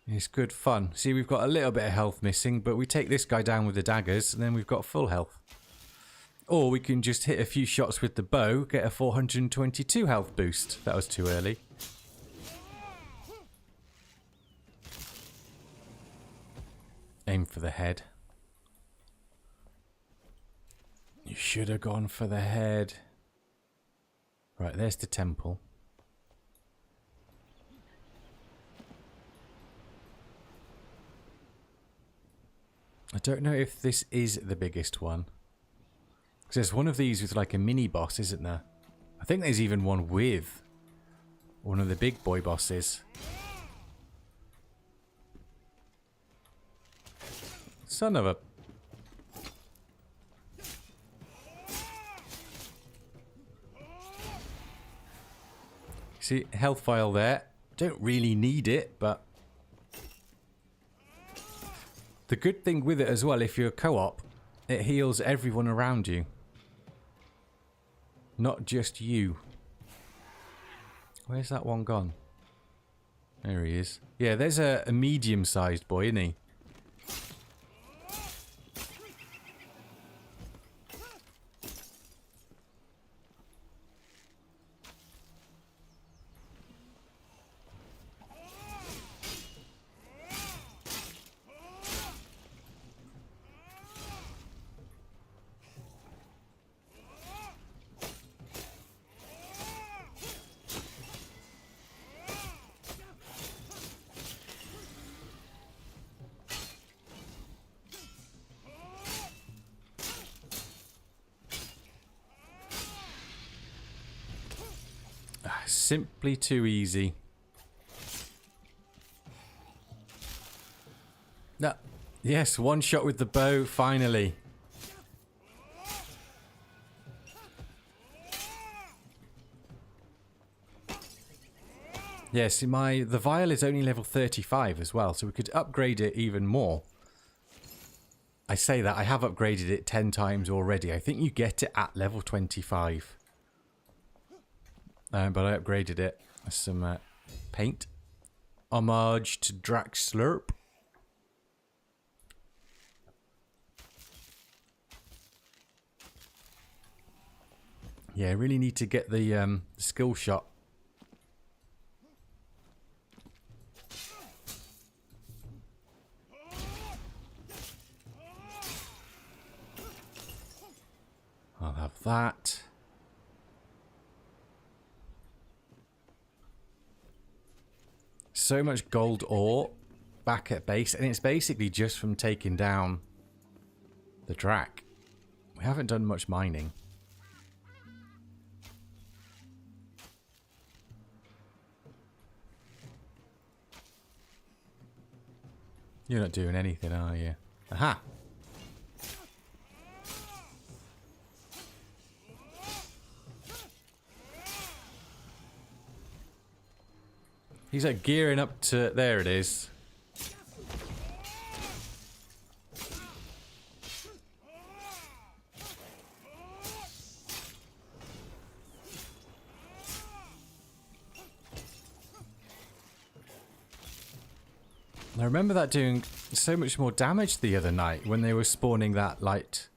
It's good fun. See, we've got a little bit of health missing, but we take this guy down with the daggers, and then we've got full health. Or we can just hit a few shots with the bow, get a 422 health boost. That was too early. Aim for the head. You should have gone for the head. Right, there's the temple. I don't know if this is the biggest one. Because there's one of these with like a mini boss, isn't there? I think there's even one with one of the big boy bosses. Son of a... See, health vial there. Don't really need it, but... The good thing with it as well, if you're co-op, it heals everyone around you. Not just you. Where's that one gone? There he is. Yeah, there's a medium-sized boy, isn't he? Simply too easy. No. Yes, one shot with the bow, finally. Yes, the vial is only level 35 as well, so we could upgrade it even more. I say that, I have upgraded it 10 times already. I think you get it at level 25. But I upgraded it. Some paint. Homage to Drax Slurp. Yeah, I really need to get the skill shot. I'll have that. So much gold ore back at base, and it's basically just from taking down the Drac. We haven't done much mining. You're not doing anything, are you? Aha! He's like gearing up to... There it is. I remember that doing so much more damage the other night when they were spawning that light.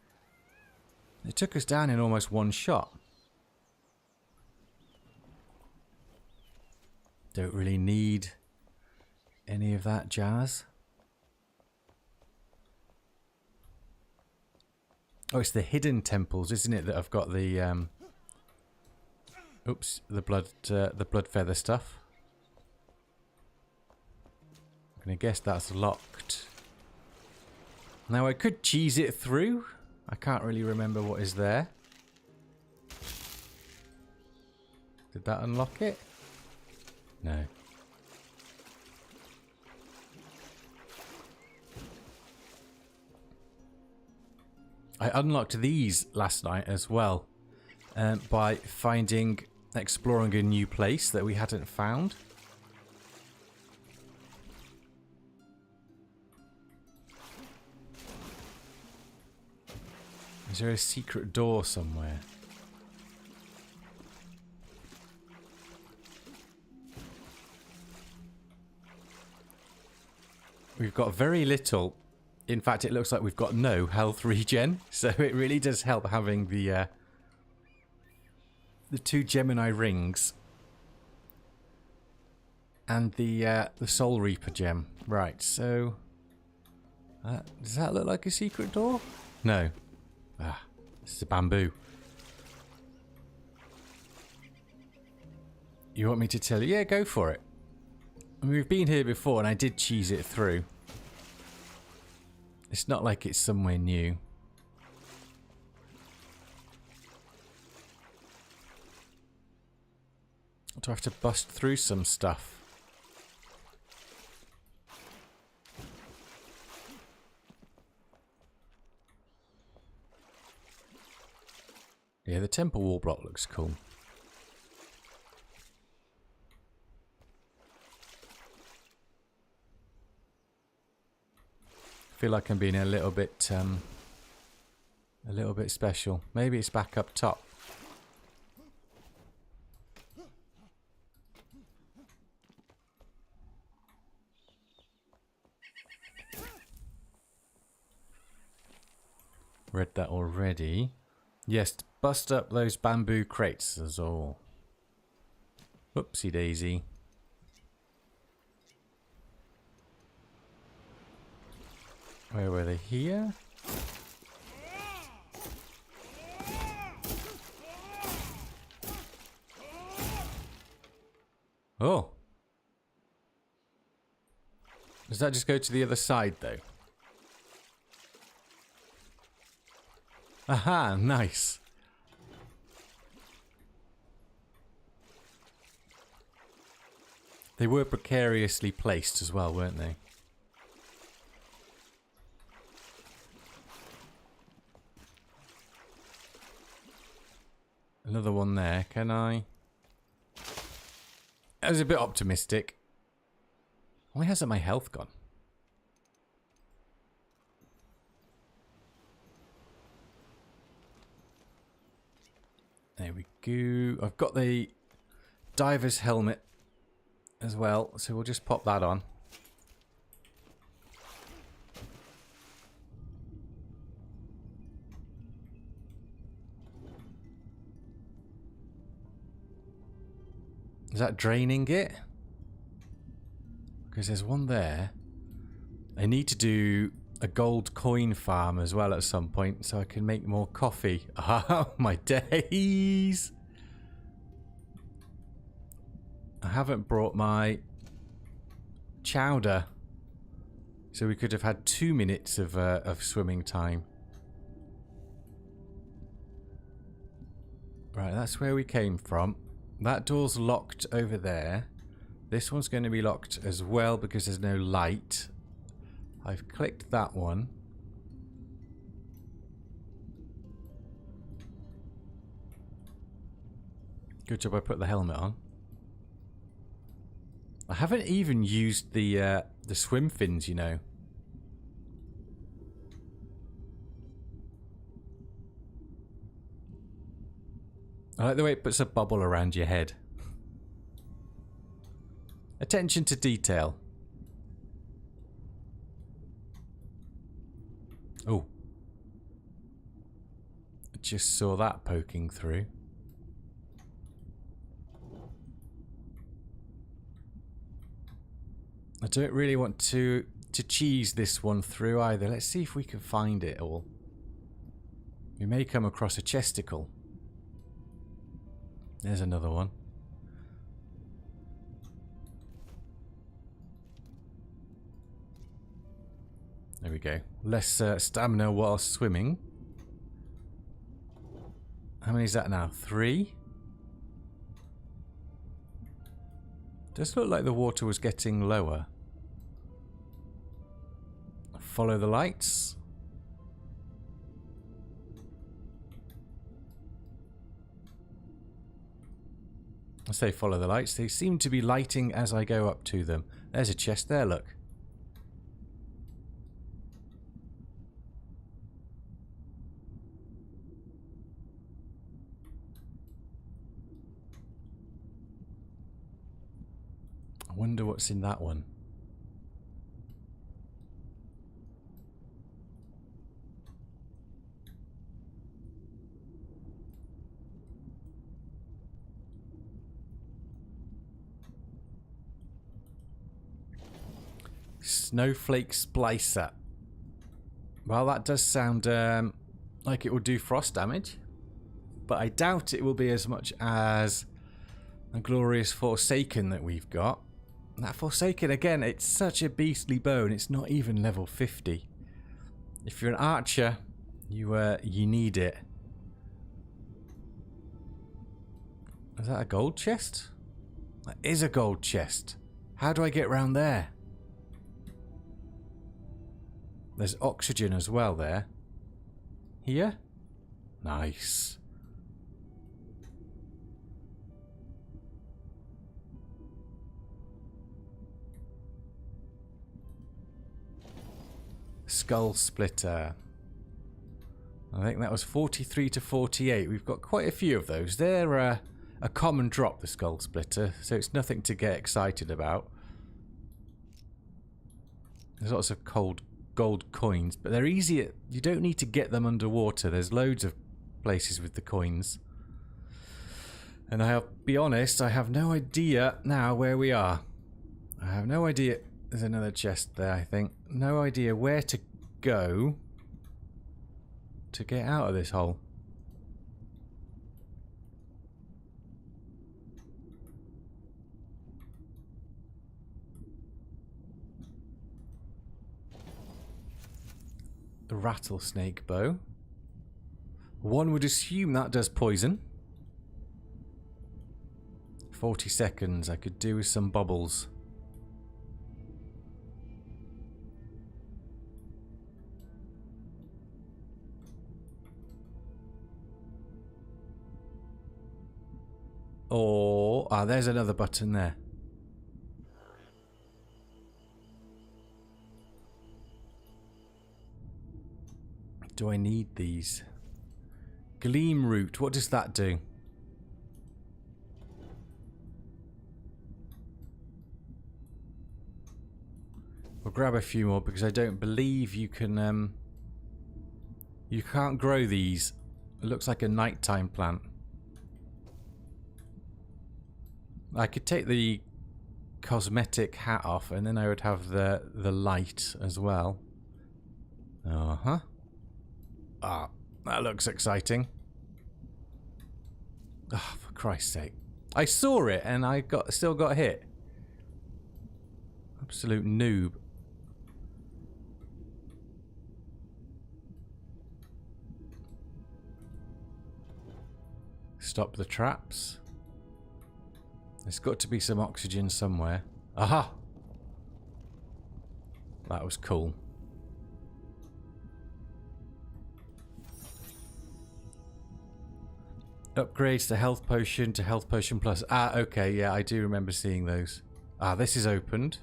It took us down in almost one shot. Don't really need any of that jazz. Oh, it's the hidden temples, isn't it, that I've got the oops, the blood feather stuff. I'm gonna guess that's locked. Now I could cheese it through. I can't really remember what is there. Did that unlock it? No. I unlocked these last night as well by exploring a new place that we hadn't found. Is there a secret door somewhere? We've got very little. In fact, it looks like we've got no health regen, so it really does help having the 2 Gemini rings and the Soul Reaper gem. Right, so does that look like a secret door? No. Ah. This is a bamboo. You want me to tell you? Yeah, go for it. I mean, we've been here before and I did cheese it through. It's not like it's somewhere new. Do I have to bust through some stuff? Yeah, the temple wall block looks cool. I feel like I'm being a little bit special. Maybe it's back up top. Read that already. Yes, bust up those bamboo crates is all. Whoopsie daisy. Where were they? Here? Oh. Does that just go to the other side though? Aha, nice. They were precariously placed as well, weren't they? Another one there, can I? That was a bit optimistic. Why hasn't my health gone? There we go. I've got the diver's helmet as well, so we'll just pop that on. Is that draining it? Because there's one there. I need to do a gold coin farm as well at some point so I can make more coffee. Oh, my days! I haven't brought my chowder. So we could have had 2 minutes of swimming time. Right, that's where we came from. That door's locked over there. This one's going to be locked as well because there's no light. I've clicked that one. Good job I put the helmet on. I haven't even used the swim fins, you know. I like the way it puts a bubble around your head. Attention to detail. Oh. I just saw that poking through. I don't really want to cheese this one through either. Let's see if we can find it all. We may come across a chesticle. There's another one. There we go. Less stamina while swimming. How many is that now? 3? Does look like the water was getting lower. Follow the lights. I say follow the lights. They seem to be lighting as I go up to them. There's a chest there, look. I wonder what's in that one. Snowflake Splicer. Well, that does sound like it will do frost damage. But I doubt it will be as much as a glorious Forsaken that we've got. That Forsaken, again, it's such a beastly bow, and it's not even level 50. If you're an archer, you need it. Is that a gold chest? That is a gold chest. How do I get round there? There's oxygen as well there. Here? Nice. Skull Splitter. I think that was 43 to 48. We've got quite a few of those. They're a common drop, the Skull Splitter, so it's nothing to get excited about. There's lots of gold coins, but they're easy. You don't need to get them underwater. There's loads of places with the coins. And I'll be honest, I have no idea now where we are. I have no idea. There's another chest there, I think. No idea where to go to get out of this hole. The rattlesnake bow. One would assume that does poison. 40 seconds. I could do with some bubbles. Or... ah, there's another button there. Do I need these? Gleam root. What does that do? We'll grab a few more because I don't believe you can... you can't grow these. It looks like a nighttime plant. I could take the cosmetic hat off and then I would have the light as well. Uh-huh. Ah, that looks exciting. Oh, for Christ's sake. I saw it and I still got hit. Absolute noob. Stop the traps. There's got to be some oxygen somewhere. Aha! That was cool. Upgrades to health potion plus. Ah, okay, yeah, I do remember seeing those. Ah, this is opened.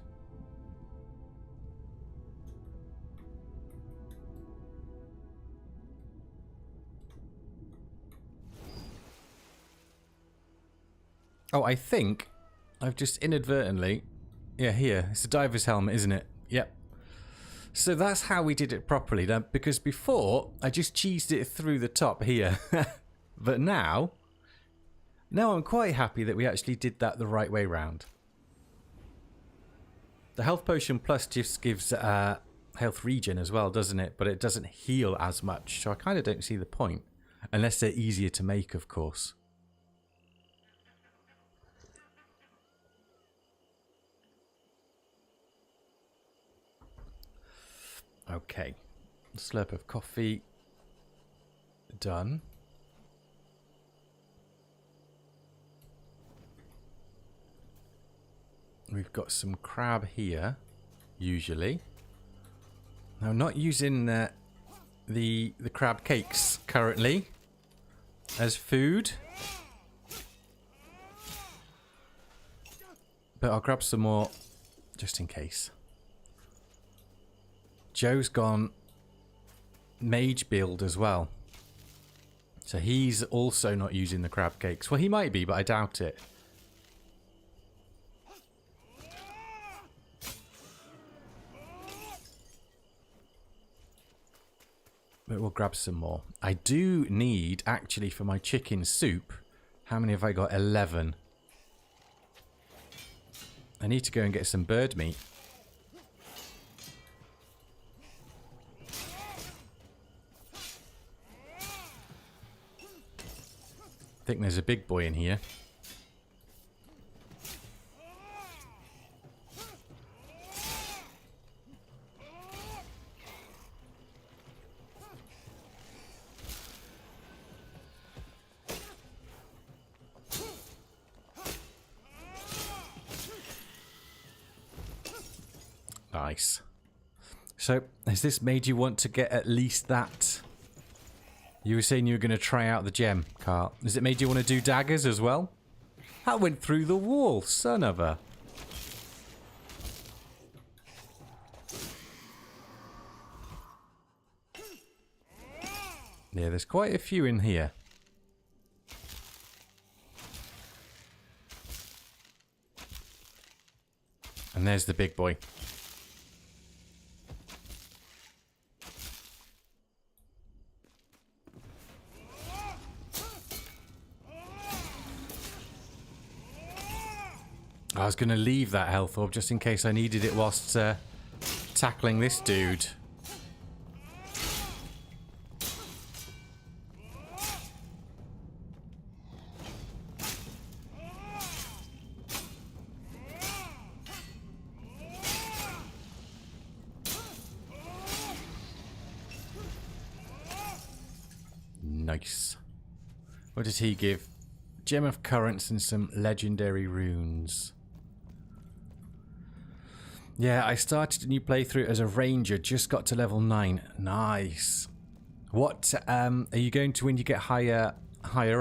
Oh, I think I've just inadvertently... yeah, here. It's a diver's helmet, isn't it? Yep. So that's how we did it properly. Now, because before, I just cheesed it through the top here. But now I'm quite happy that we actually did that the right way round. The health potion plus just gives health regen as well, doesn't it? But it doesn't heal as much. So I kind of don't see the point. Unless they're easier to make, of course. Okay, slurp of coffee done. We've got some crab here, usually. Now, not using the crab cakes currently as food, but I'll grab some more just in case. Joe's gone mage build as well. So he's also not using the crab cakes. Well, he might be, but I doubt it. But we'll grab some more. I do need, actually, for my chicken soup. How many have I got? 11. I need to go and get some bird meat. think there's a big boy in here. Nice. So, has this made you want to get at least that? You were saying you were going to try out the gem, Carl. Has it made you want to do daggers as well? That went through the wall, son of a... Yeah, there's quite a few in here. And there's the big boy. I was going to leave that health orb just in case I needed it whilst tackling this dude. Nice. What did he give? Gem of Currents and some legendary runes. Yeah, I started a new playthrough as a ranger, just got to level 9. Nice. What are you going to, when you get higher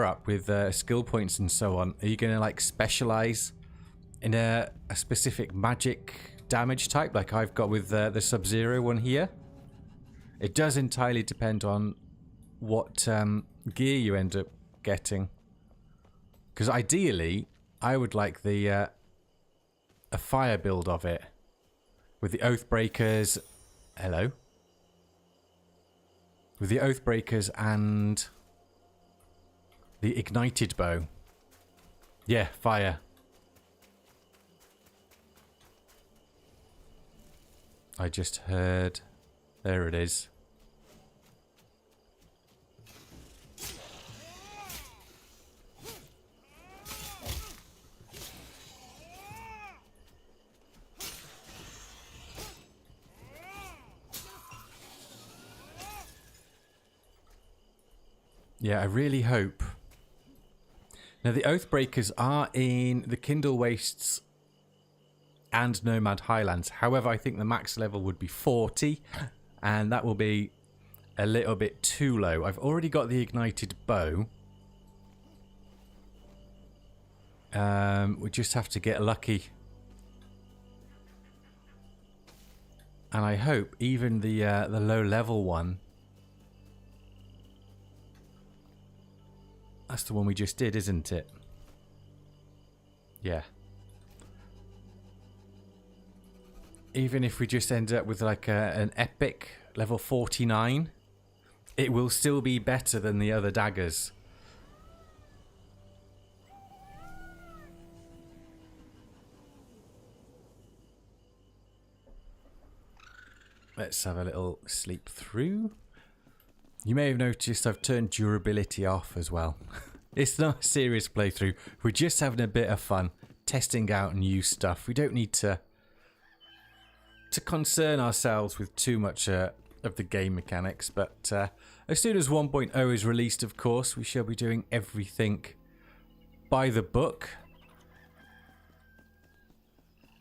up with skill points and so on, are you going to like specialize in a specific magic damage type like I've got with the Sub-Zero one here? It does entirely depend on what gear you end up getting. Because ideally, I would like the a fire build of it. With the Oathbreakers... Hello? With the Oathbreakers and the Ignited Bow. Yeah, fire. I just heard... There it is. Yeah, I really hope. Now, the Oathbreakers are in the Kindle Wastes and Nomad Highlands. However, I think the max level would be 40, and that will be a little bit too low. I've already got the Ignited Bow. We just have to get lucky. And I hope even the low level one... That's the one we just did, isn't it? Yeah. Even if we just end up with like an epic level 49, it will still be better than the other daggers. Let's have a little sleep through. You may have noticed I've turned durability off as well. It's not a serious playthrough. We're just having a bit of fun, testing out new stuff. We don't need to concern ourselves with too much of the game mechanics. But as soon as 1.0 is released, of course, we shall be doing everything by the book.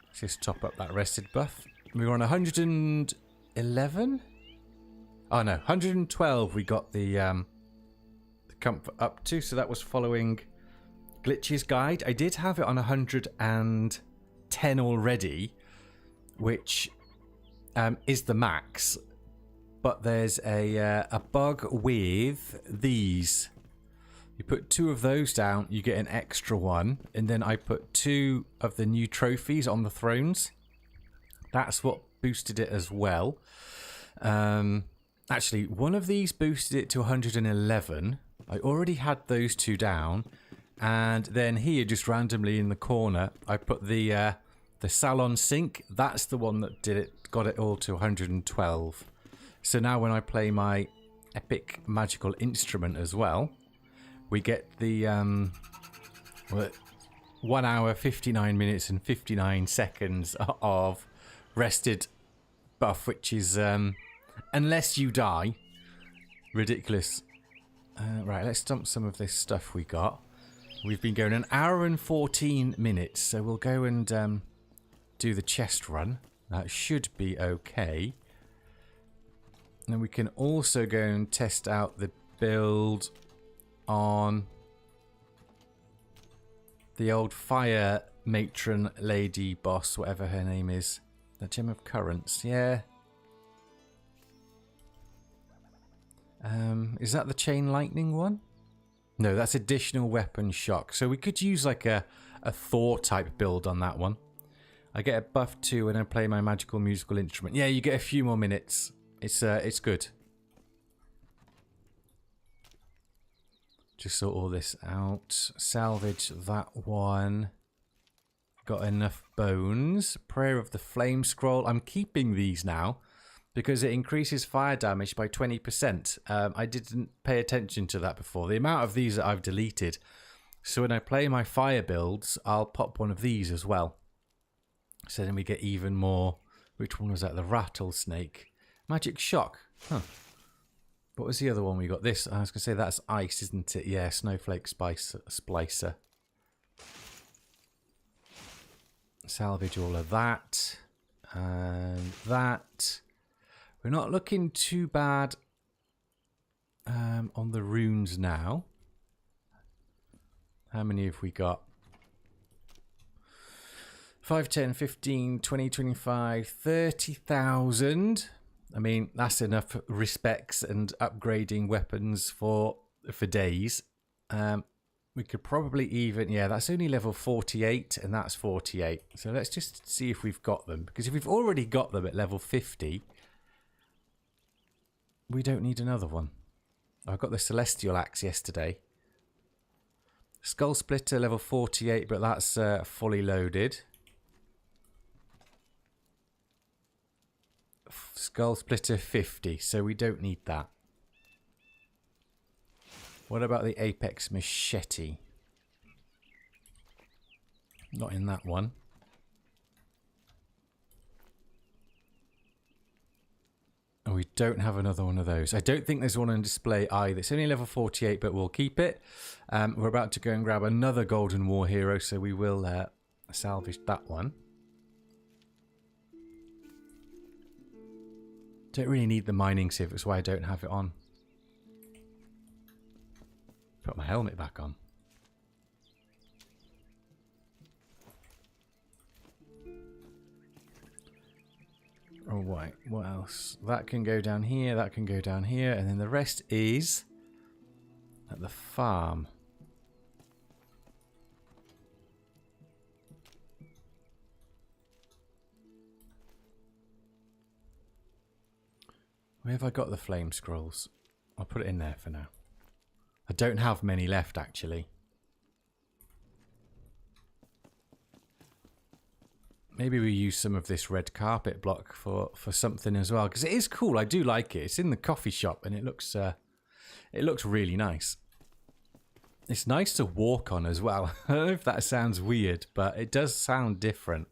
Let's just top up that rested buff. We're on 111. Oh no, 112 we got the comfort up to, so that was following Glitch's guide. I did have it on 110 already, which is the max, but there's a bug with these. You put 2 of those down, you get an extra one, and then I put 2 of the new trophies on the thrones. That's what boosted it as well. Actually, one of these boosted it to 111. I already had those 2 down. And then here, just randomly in the corner, I put the salon sink. That's the one that did it, got it all to 112. So now when I play my epic magical instrument as well, we get the 1 hour, 59 minutes and 59 seconds of rested buff, which is, unless you die, ridiculous. Right, let's dump some of this stuff we got. We've been going 1 hour and 14 minutes, so we'll go and do the chest run. That should be okay. And we can also go and test out the build on the old fire matron lady boss, whatever her name is. The Gem of Currents, yeah. Is that the chain lightning one? No, that's additional weapon shock. So we could use like a Thor type build on that one. I get a buff too when I play my magical musical instrument. Yeah, you get a few more minutes. It's good. Just sort all this out. Salvage that one. Got enough bones. Prayer of the Flame Scroll. I'm keeping these now because it increases fire damage by 20%. I didn't pay attention to that before. The amount of these that I've deleted. So when I play my fire builds, I'll pop one of these as well. So then we get even more. Which one was that? The Rattlesnake. Magic Shock. Huh. What was the other one we got? This, I was going to say that's ice, isn't it? Yeah, Snowflake Splicer. Salvage all of that. And that. We're not looking too bad on the runes now. How many have we got? 5, 10, 15, 20, 25, 30,000. I mean, that's enough respects and upgrading weapons for days. We could probably even... Yeah, that's only level 48 and that's 48. So let's just see if we've got them. Because if we've already got them at level 50, we don't need another one. I got the Celestial Axe yesterday. Skull Splitter level 48, but that's fully loaded. Skull Splitter 50, so we don't need that. What about the Apex Machete? Not in that one. Oh, we don't have another one of those. I don't think there's one on display either. It's only level 48, but we'll keep it. We're about to go and grab another Golden War hero, so we will salvage that one. Don't really need the mining sieve, that's why I don't have it on. Put my helmet back on. Alright, what else? That can go down here, that can go down here, and then the rest is at the farm. Where have I got the flame scrolls? I'll put it in there for now. I don't have many left, actually. Maybe we use some of this red carpet block for something as well, because it is cool. I do like it. It's in the coffee shop, and it looks really nice. It's nice to walk on as well. I don't know if that sounds weird, but it does sound different.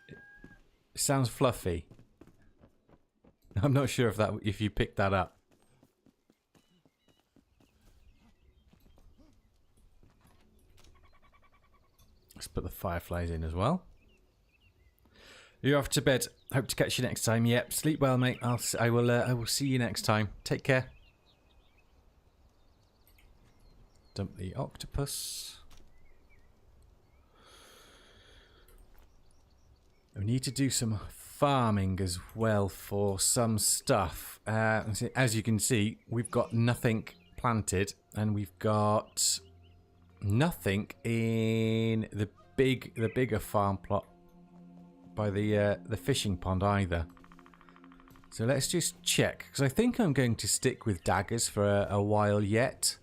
It sounds fluffy. I'm not sure if you picked that up. Let's put the fireflies in as well. You're off to bed. Hope to catch you next time. Yep, sleep well, mate. I will see you next time. Take care. Dump the octopus. We need to do some farming as well for some stuff. As you can see, we've got nothing planted, and we've got nothing in the bigger farm plot by the fishing pond either. So let's just check, because I think I'm going to stick with daggers for a while yet.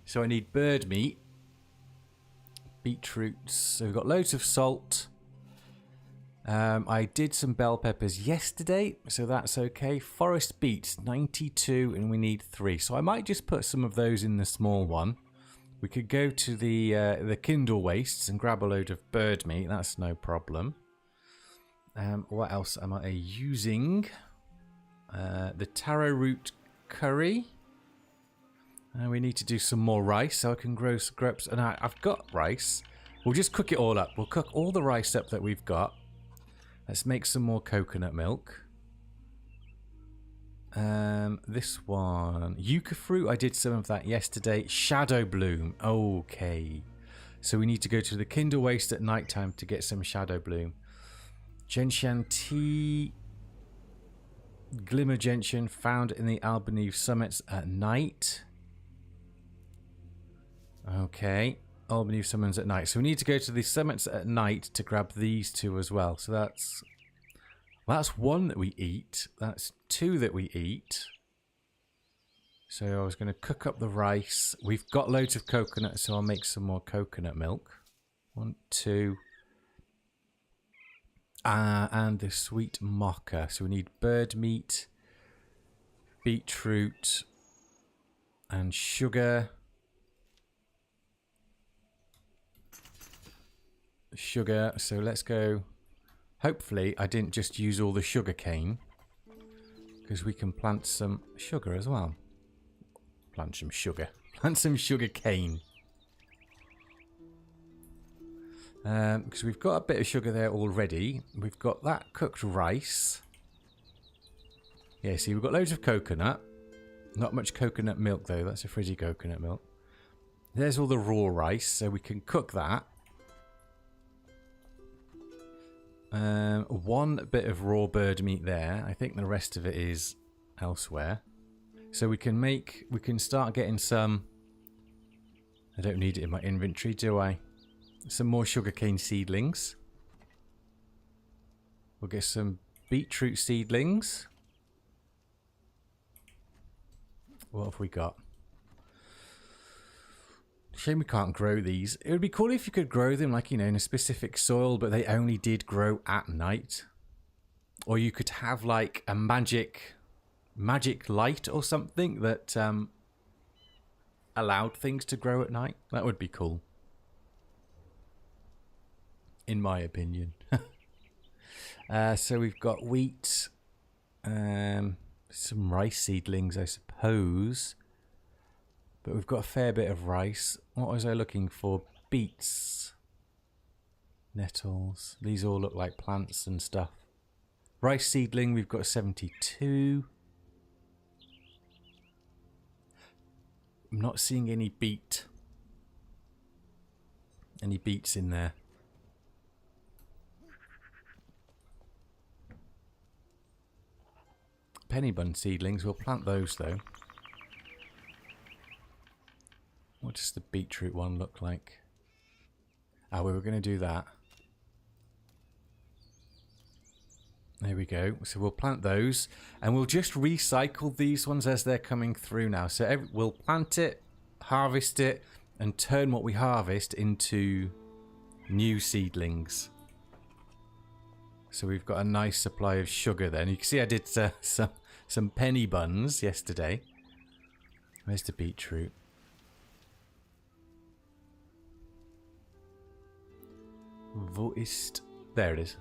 So I need bird meat, beetroots. So we've got loads of salt. I did some bell peppers yesterday, so that's okay. Forest beets, 92, and we need 3. So I might just put some of those in the small one. We could go to the Kindle wastes and grab a load of bird meat. That's no problem. What else am I using? The taro root curry. We need to do some more rice, so I can grow some grapes. And I've got rice. We'll just cook it all up. We'll cook all the rice up that we've got. Let's make some more coconut milk. This one. Yucca fruit, I did some of that yesterday. Shadow bloom. Okay. So we need to go to the Kindle waste at night time to get some shadow bloom. Gentian tea. Glimmer gentian found in the Albanese summits at night. Okay. Albanese summits at night. So we need to go to the summits at night to grab these 2 as well. So that's 1 that we eat. That's 2 that we eat. So I was going to cook up the rice. We've got loads of coconut, so I'll make some more coconut milk. 1, 2. And the sweet mocha. So we need bird meat, beetroot, and sugar. Sugar. So let's go. Hopefully I didn't just use all the sugar cane, because we can plant some sugar as well. Plant some sugar. Plant some sugar cane. Because we've got a bit of sugar there already. We've got that cooked rice. Yeah, see, we've got loads of coconut. Not much coconut milk though. That's a frizzy coconut milk. There's all the raw rice, so we can cook that. 1 bit of raw bird meat there. I think the rest of it is elsewhere. So we can start getting some. I don't need it in my inventory, do I? Some more sugarcane seedlings. We'll get some beetroot seedlings. What have we got? Shame we can't grow these. It would be cool if you could grow them, like, you know, in a specific soil, but they only did grow at night. Or you could have like a magic light or something that allowed things to grow at night. That would be cool, in my opinion. So we've got wheat, some rice seedlings, I suppose. But we've got a fair bit of rice. What was I looking for? Beets. Nettles. These all look like plants and stuff. Rice seedling, we've got 72. I'm not seeing any beets in there. Penny bun seedlings, we'll plant those though. What does the beetroot one look like? Ah, we were going to do that. There we go. So we'll plant those, and we'll just recycle these ones as they're coming through now. So we'll plant it, harvest it, and turn what we harvest into new seedlings. So we've got a nice supply of sugar then. You can see I did some penny buns yesterday. Where's the beetroot? Wo ist? There it is.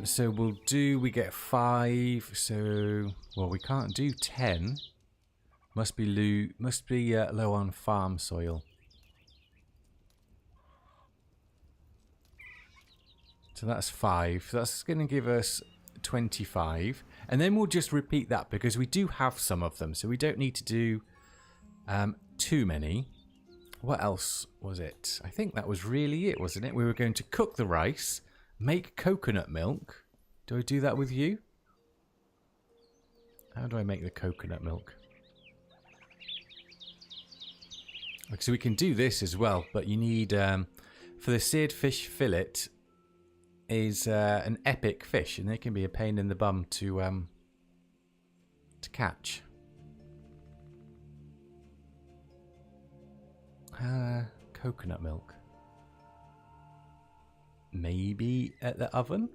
So we get 5, so, well, we can't do 10. Must be low on farm soil. So that's 5. So that's going to give us 25. And then we'll just repeat that because we do have some of them. So we don't need to do too many. What else was it? I think that was really it, wasn't it? We were going to cook the rice, make coconut milk. Do I do that with you? How do I make the coconut milk? So we can do this as well, but you need, for the seared fish fillet, is an epic fish, and they can be a pain in the bum to catch. Coconut milk. maybe at the oven.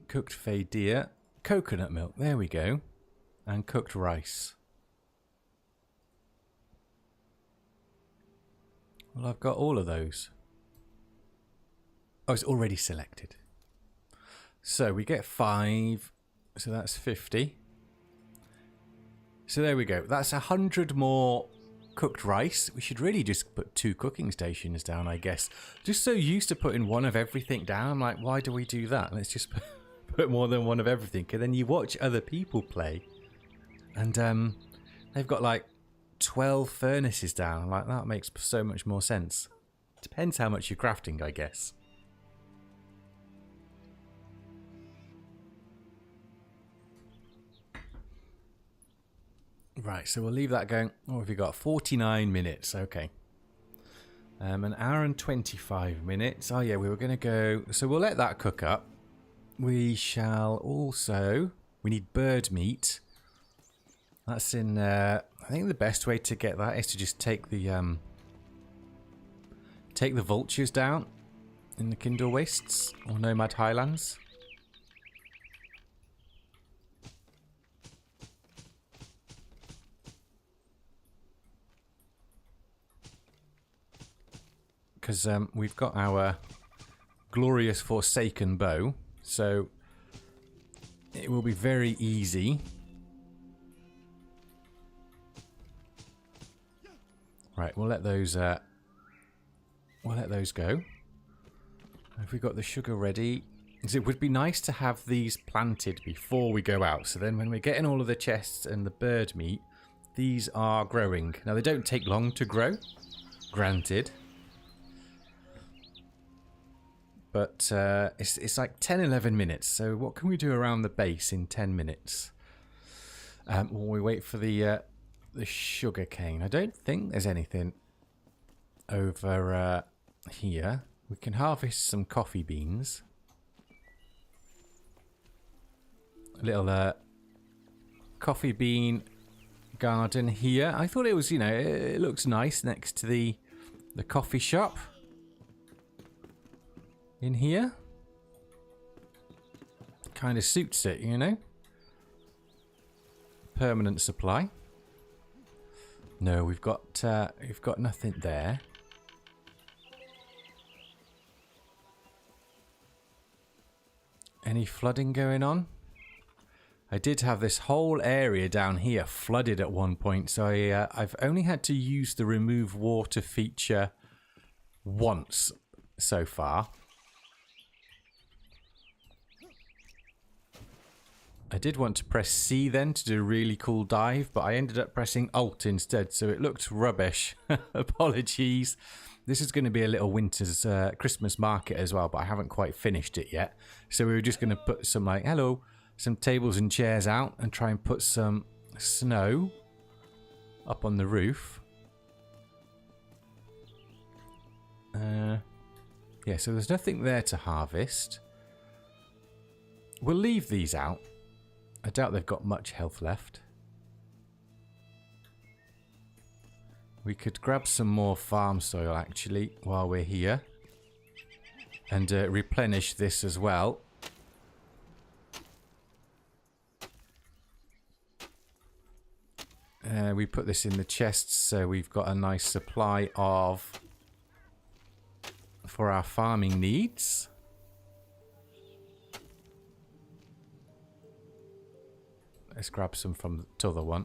Cooked fay deer, coconut milk, there we go, and cooked rice. Well, I've got all of those. Oh, it's already selected. So we get 5, so that's 50. So there we go. That's 100 more cooked rice. We should really just put 2 cooking stations down, I guess. Just so used to putting one of everything down. I'm like, why do we do that? Let's just put more than one of everything. And then you watch other people play. And they've got like 12 furnaces down. Like, that makes so much more sense. Depends how much you're crafting, I guess. Right, so we'll leave that going. What have we got? 49 minutes. Okay. An hour and 25 minutes. Oh, yeah, we were going to go... So we'll let that cook up. We shall also... We need bird meat. That's in... I think the best way to get that is to just take the... Take the vultures down in the Kindle Wastes or Nomad Highlands. Because we've got our glorious Forsaken bow, so it will be very easy. Right, we'll let those go. Have we got the sugar ready? Because it would be nice to have these planted before we go out. So then when we're getting all of the chests and the bird meat, these are growing. Now they don't take long to grow, granted. But it's like 10-11 minutes. So what can we do around the base in 10 minutes? While we wait for the sugar cane. I don't think there's anything over here. We can harvest some coffee beans. A little coffee bean garden here. I thought it was, you know, it looks nice next to the coffee shop. In here, kind of suits it, you know. Permanent supply. No, we've got nothing there. Any flooding going on? I did have this whole area down here flooded at one point, so I've only had to use the remove water feature once so far. I did want to press C then to do a really cool dive, but I ended up pressing Alt instead, so it looked rubbish. Apologies. This is going to be a little winter's Christmas market as well, but I haven't quite finished it yet. So we were just going to put some, like, some tables and chairs out and try and put some snow up on the roof. Yeah, so there's nothing there to harvest. We'll leave these out. I doubt they've got much health left. We could grab some more farm soil actually while we're here. And replenish this as well. We put this in the chests so we've got a nice supply of... for our farming needs. Let's grab some from the other one.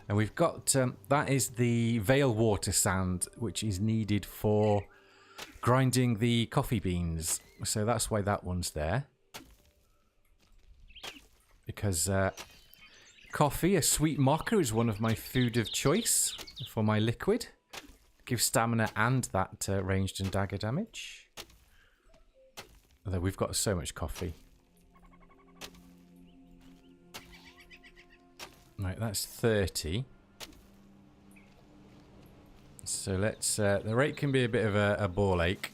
And we've got, that is the Vale water sand, which is needed for grinding the coffee beans. So that's why that one's there. Because coffee, a sweet mocha, is one of my food of choice for my liquid. Gives stamina and that ranged and dagger damage. Although we've got so much coffee. Right, that's 30. So let's... the rate can be a bit of a ball ache.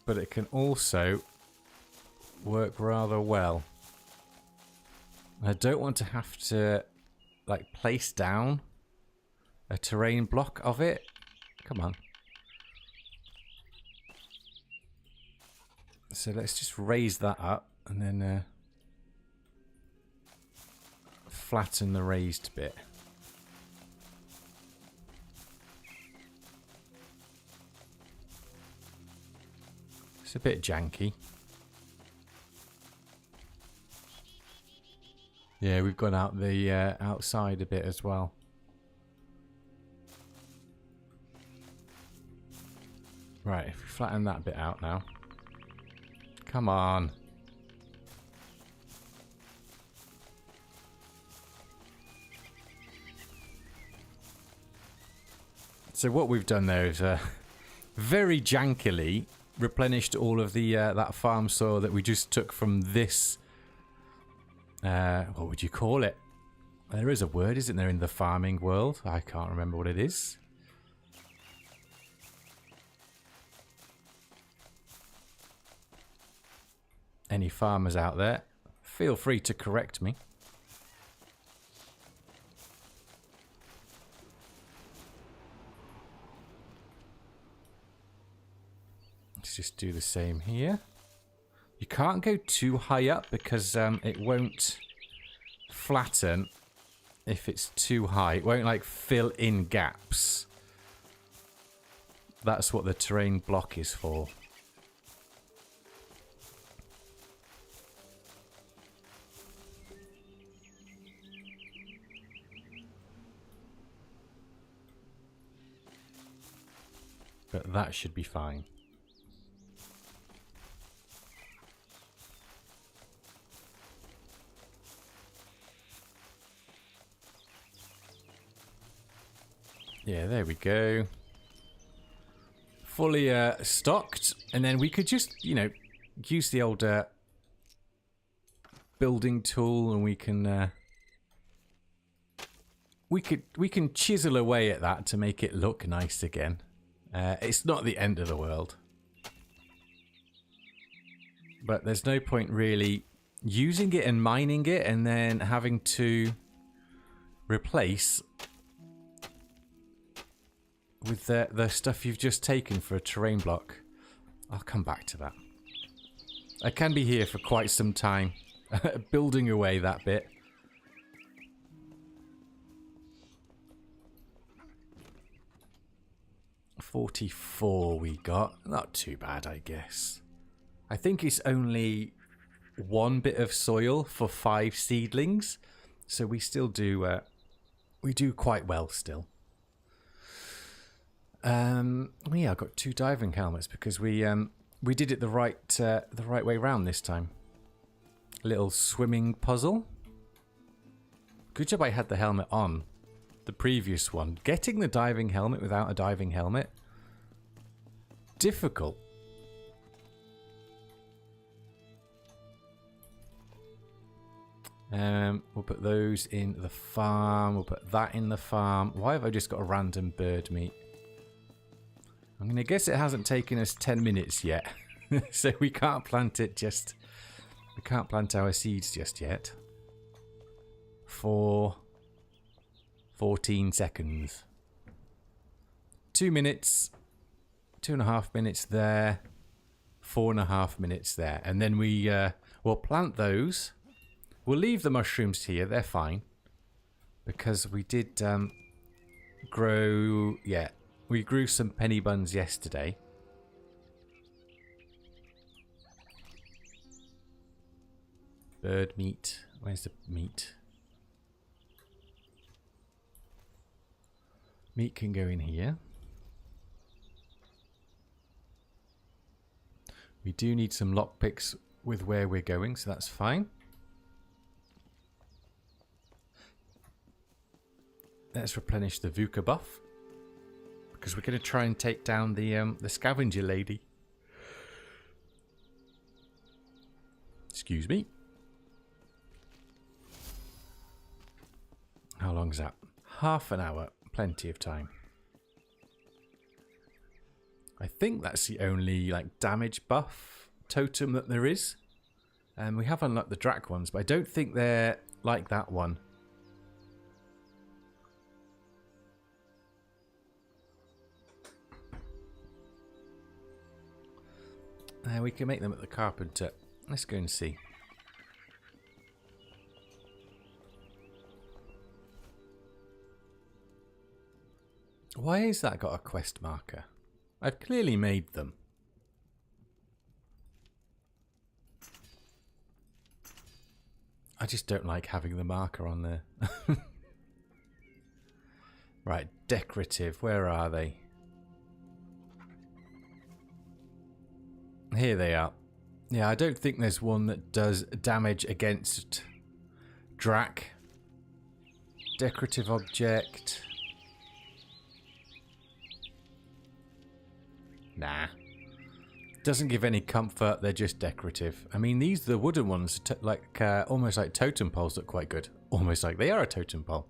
But it can also work rather well. I don't want to have to, like, place down a terrain block of it. Come on. So let's just raise that up and then flatten the raised bit. It's a bit janky. Yeah, we've gone out the outside a bit as well. Right, if we flatten that bit out now. Come on. So what we've done there is very jankily replenished all of the that farm soil that we just took from this. What would you call it? There is a word, isn't there, in the farming world? I can't remember what it is. Any farmers out there, feel free to correct me. Let's just do the same here. You can't go too high up because it won't flatten if it's too high. It won't, like, fill in gaps. That's what the terrain block is for. But that should be fine. Yeah, there we go. Fully stocked, and then we could just, you know, use the old building tool, and we can we can chisel away at that to make it look nice again. It's not the end of the world, but there's no point really using it and mining it and then having to replace with the stuff you've just taken for a terrain block. I'll come back to that. I can be here for quite some time, building away that bit. $44 we got. Not too bad, I guess. I think it's only one bit of soil for 5 seedlings, so we still do we do quite well still. Yeah, I got 2 diving helmets because we did it the right way round this time. A little swimming puzzle. Good job I had the helmet on the previous one. Getting the diving helmet without a diving helmet, difficult. We'll put those in the farm. We'll put that in the farm. Why have I just got a random bird meat? I'm going to guess it hasn't taken us 10 minutes yet. So we can't plant it just... We can't plant our seeds just yet. For 14 seconds. 2 minutes. 2.5 minutes there. 4.5 minutes there. And then we'll plant those. We'll leave the mushrooms here. They're fine. Because we did grow... Yeah. We grew some penny buns yesterday. Bird meat. Where's the meat? Meat can go in here. We do need some lockpicks with where we're going, so that's fine. Let's replenish the VUCA buff. Because we're going to try and take down the scavenger lady. Excuse me. How long is that? Half an hour. Plenty of time. I think that's the only like damage buff totem that there is. We have unlocked the Drac ones, but I don't think they're like that one. We can make them at the carpenter. Let's go and see. Why has that got a quest marker? I've clearly made them. I just don't like having the marker on there. Right, decorative. Where are they? Here they are. Yeah, I don't think there's one that does damage against Drac. Decorative object. Nah. Doesn't give any comfort, they're just decorative. I mean, these, the wooden ones, like almost like totem poles, look quite good. Almost like they are a totem pole.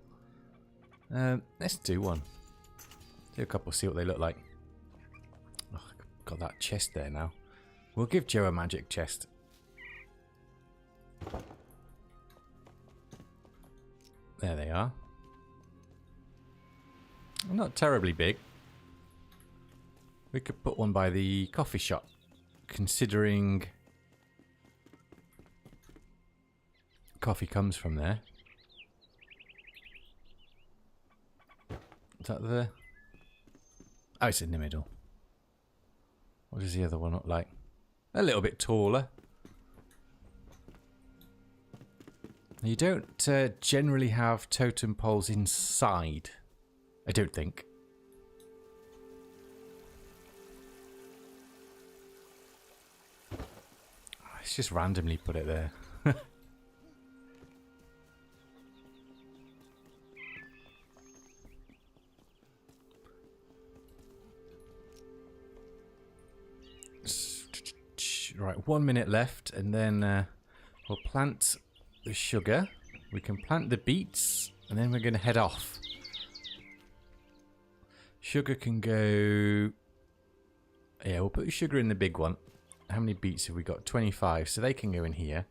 Let's do one. Do a couple, see what they look like. Oh, got that chest there now. We'll give Joe a magic chest. There they are. Not terribly big. We could put one by the coffee shop, considering coffee comes from there. Is that the... Oh, it's in the middle. What does the other one look like? A little bit taller. You don't generally have totem poles inside. I don't think. Let's just randomly put it there. Right, 1 minute left, and then we'll plant the sugar. We can plant the beets, and then we're going to head off. Sugar can go... Yeah, we'll put the sugar in the big one. How many beets have we got? 25, so they can go in here.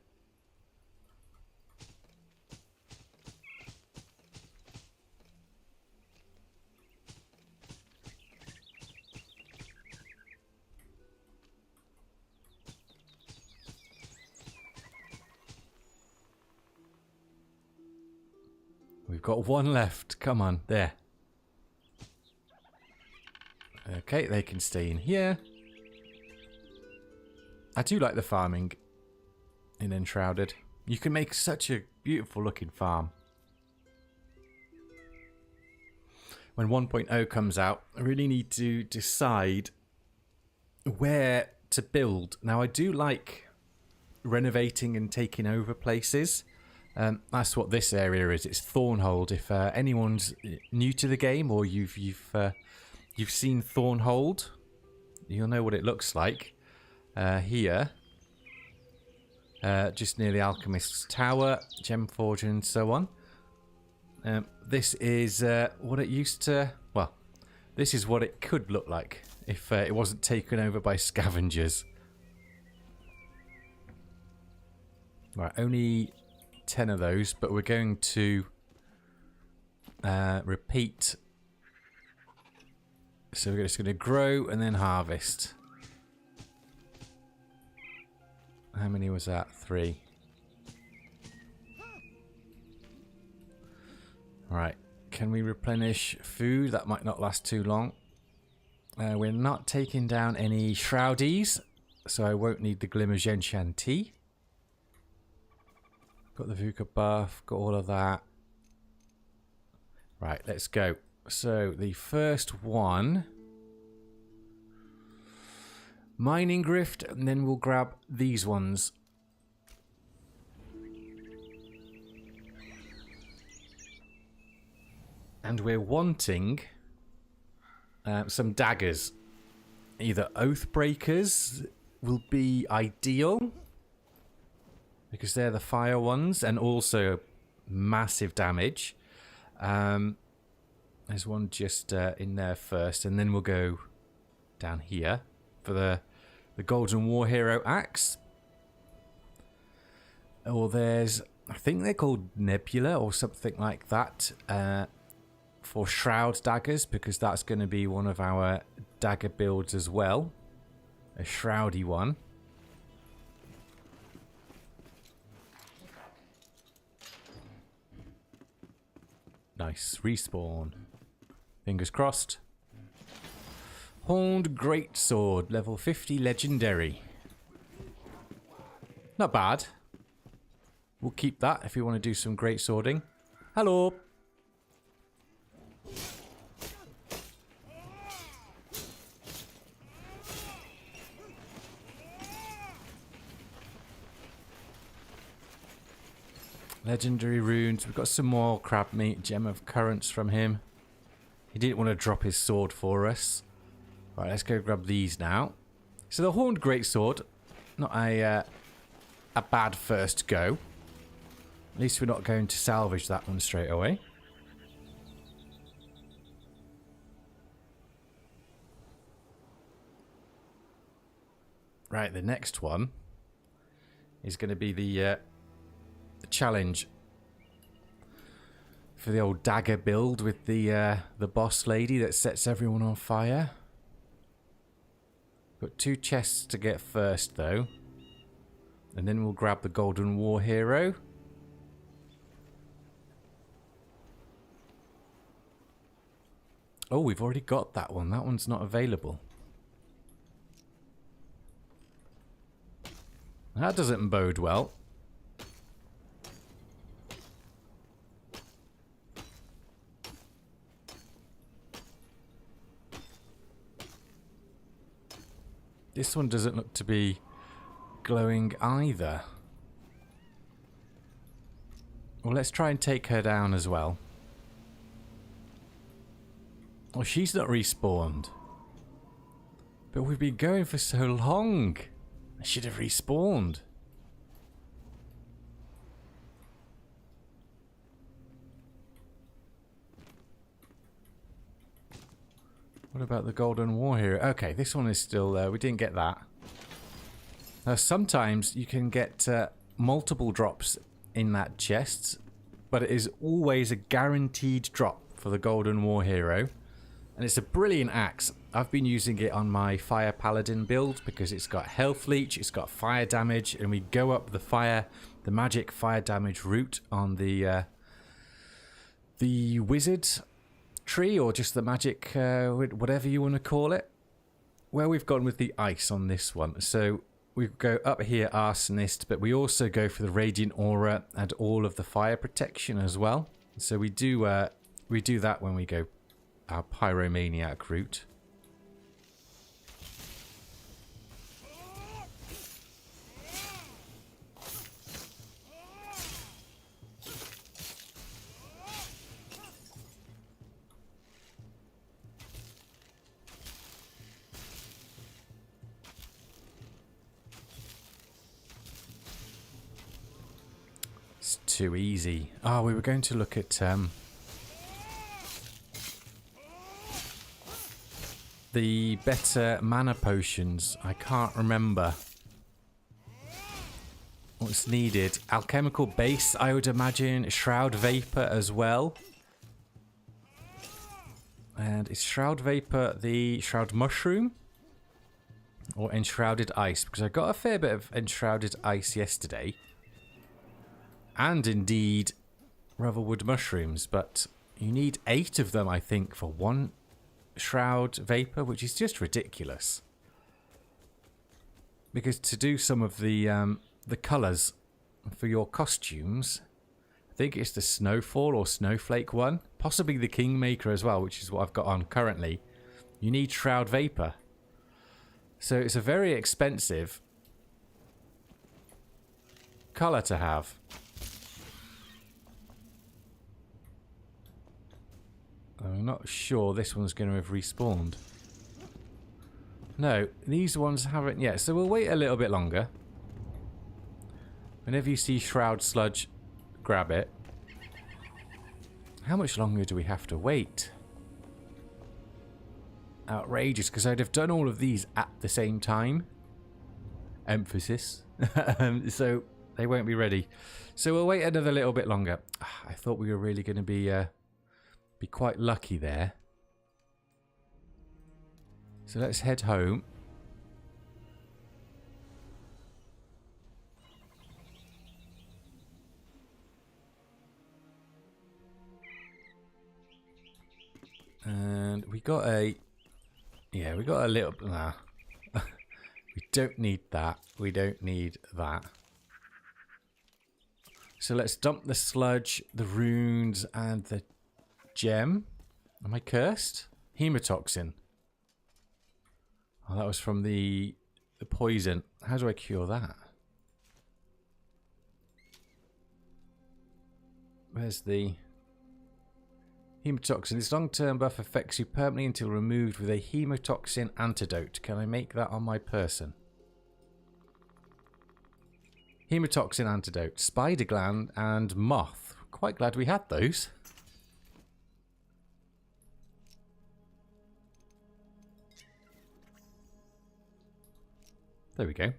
We've got one left. Come on, there. Okay, they can stay in here. I do like the farming in Enshrouded. You can make such a beautiful looking farm. When 1.0 comes out, I really need to decide where to build. Now, I do like renovating and taking over places. That's what this area is. It's Thornhold. If anyone's new to the game, or you've seen Thornhold, you'll know what it looks like. Here, just near the Alchemist's Tower, Gemforge, and so on. This is what it used to. Well, this is what it could look like if it wasn't taken over by scavengers. Right, only 10 of those, but we're going to repeat. So we're just going to grow and then harvest. How many was that? 3. Right, can we replenish food? That might not last too long. We're not taking down any Shroudies, so I won't need the Glimmer Enchanté. Got the Vuka buff, got all of that. Right, let's go. So, the first one... Mining Grift, and then we'll grab these ones. And we're wanting some daggers. Either Oathbreakers will be ideal, because they're the fire ones, and also massive damage. There's one just in there first, and then we'll go down here for the Golden War Hero axe. Or there's, I think they're called Nebula or something like that, for Shroud daggers, because that's going to be one of our dagger builds as well. A shroudy one. Nice. Respawn. Fingers crossed. Horned Greatsword, level 50 legendary. Not bad. We'll keep that if we want to do some great swording. Hello. Legendary runes. We've got some more crab meat. Gem of Currents from him. He didn't want to drop his sword for us. Right, let's go grab these now. So the Horned Greatsword. Not a bad first go. At least we're not going to salvage that one straight away. Right, the next one is going to be the challenge for the old dagger build with the boss lady that sets everyone on fire. Got 2 chests to get first though, and then we'll grab the Golden War Hero. Oh, we've already got that one. That one's not available. That doesn't bode well. This one doesn't look to be glowing either. Well, let's try and take her down as well. Well, she's not respawned. But we've been going for so long. I should have respawned. What about the Golden War Hero? Okay, this one is still there. We didn't get that. Now, sometimes you can get multiple drops in that chest, but it is always a guaranteed drop for the Golden War Hero. And it's a brilliant axe. I've been using it on my Fire Paladin build because it's got health leech, it's got fire damage, and we go up the magic fire damage route on the wizard tree, or just the magic, whatever you want to call it. Where we've gone with the ice on this one. So we go up here, Arsonist, but we also go for the Radiant Aura and all of the fire protection as well. So we do that when we go our Pyromaniac route. It's too easy. Oh, we were going to look at the better mana potions. I can't remember what's needed. Alchemical base, I would imagine. Shroud Vapor as well. And is Shroud Vapor the Shroud Mushroom? Or Enshrouded Ice? Because I got a fair bit of Enshrouded Ice yesterday. And indeed, Revelwood Mushrooms. But you need 8 of them, I think, for one Shroud Vapor, which is just ridiculous. Because to do some of the colours for your costumes, I think it's the Snowfall or Snowflake one, possibly the Kingmaker as well, which is what I've got on currently. You need Shroud Vapor. So it's a very expensive colour to have. I'm not sure this one's going to have respawned. No, these ones haven't yet, so we'll wait a little bit longer. Whenever you see Shroud Sludge, grab it. How much longer do we have to wait? outrageous because I'd have done all of these at the same time. Emphasis. So they won't be ready. So we'll wait another little bit longer. I thought we were really going to be quite lucky there. So let's head home. And we got a... Yeah, we got a little... Nah. We don't need that. We don't need that. So let's dump the sludge, the runes, and the gem. Am I cursed? Hemotoxin. Oh, that was from the poison. How do I cure that? Where's the... Hemotoxin. This long-term buff affects you permanently until removed with a hemotoxin antidote. Can I make that on my person? Hemotoxin antidote. Spider gland and moth. Quite glad we had those. There we go.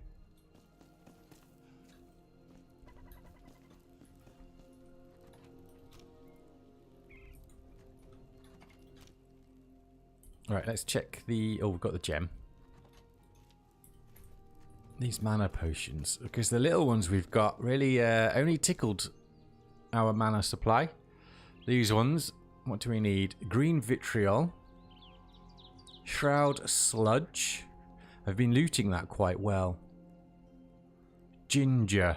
Right, let's check the... Oh, we've got the gem. These mana potions. Because the little ones we've got really only tickled our mana supply. These ones, what do we need? Green vitriol. Shroud sludge. I've been looting that quite well. Ginger.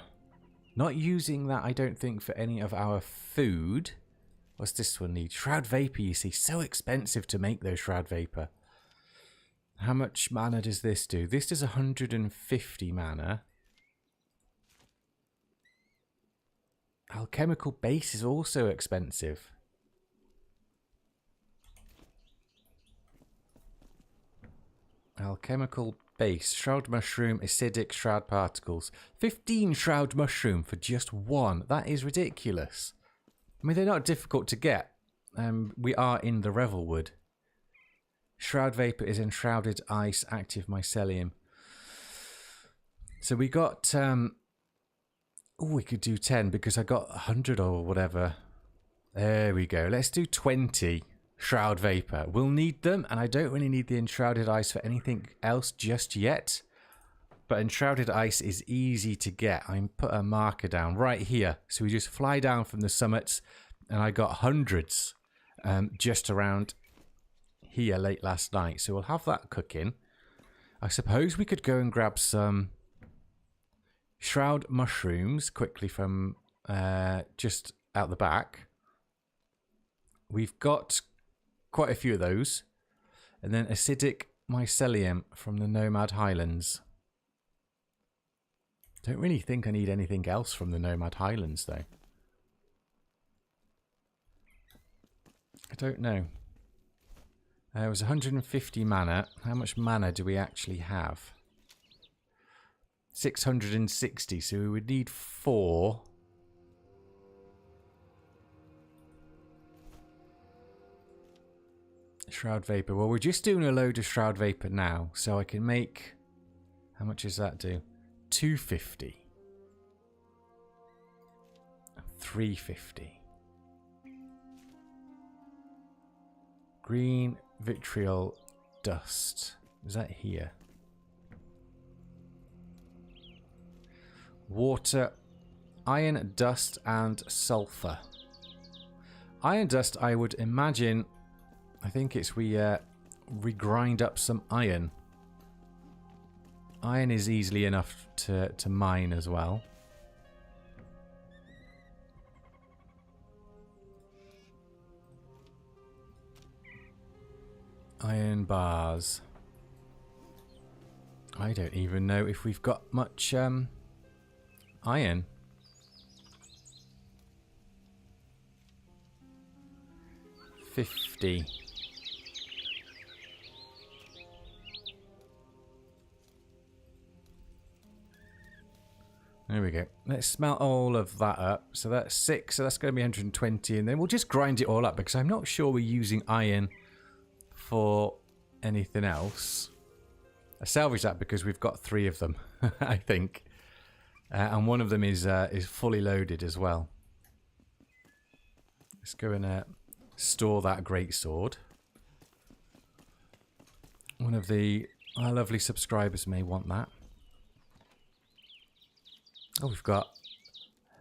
Not using that, I don't think, for any of our food. What's this one need? Shroud Vapor, you see. So expensive to make those Shroud Vapor. How much mana does this do? This does 150 mana. Alchemical Base is also expensive. Alchemical Base. Shroud Mushroom, Acidic Shroud Particles. 15 Shroud Mushroom for just one. That is ridiculous. I mean, they're not difficult to get. We are in the Revelwood. Shroud Vapor is Enshrouded Ice, Active Mycelium. So we got... oh, we could do 10 because I got 100 or whatever. There we go. Let's do 20 Shroud Vapor. We'll need them, and I don't really need the Enshrouded Ice for anything else just yet. But Enshrouded Ice is easy to get. I put a marker down right here. So we just fly down from the summits. And I got hundreds just around here late last night. So we'll have that cooking. I suppose we could go and grab some Shroud Mushrooms quickly from just out the back. We've got quite a few of those. And then Acidic Mycelium from the Nomad Highlands. Don't really think I need anything else from the Nomad Highlands, though. I don't know. It was 150 mana. How much mana do we actually have? 660, so we would need 4. Shroud Vapor. Well, we're just doing a load of Shroud Vapor now, so I can make... How much does that do? 250. 350. Green vitriol dust. Is that here? Water, iron dust, and sulfur. Iron dust, I would imagine. I think it's we grind up some iron. Iron is easily enough to mine as well. Iron bars. I don't even know if we've got much iron. $50. There we go. Let's smelt all of that up. So that's 6. So that's going to be 120. And then we'll just grind it all up because I'm not sure we're using iron for anything else. I salvaged that because we've got 3 of them, I think. And one of them is fully loaded as well. Let's go and store that greatsword. One of our lovely subscribers may want that. Oh, we've got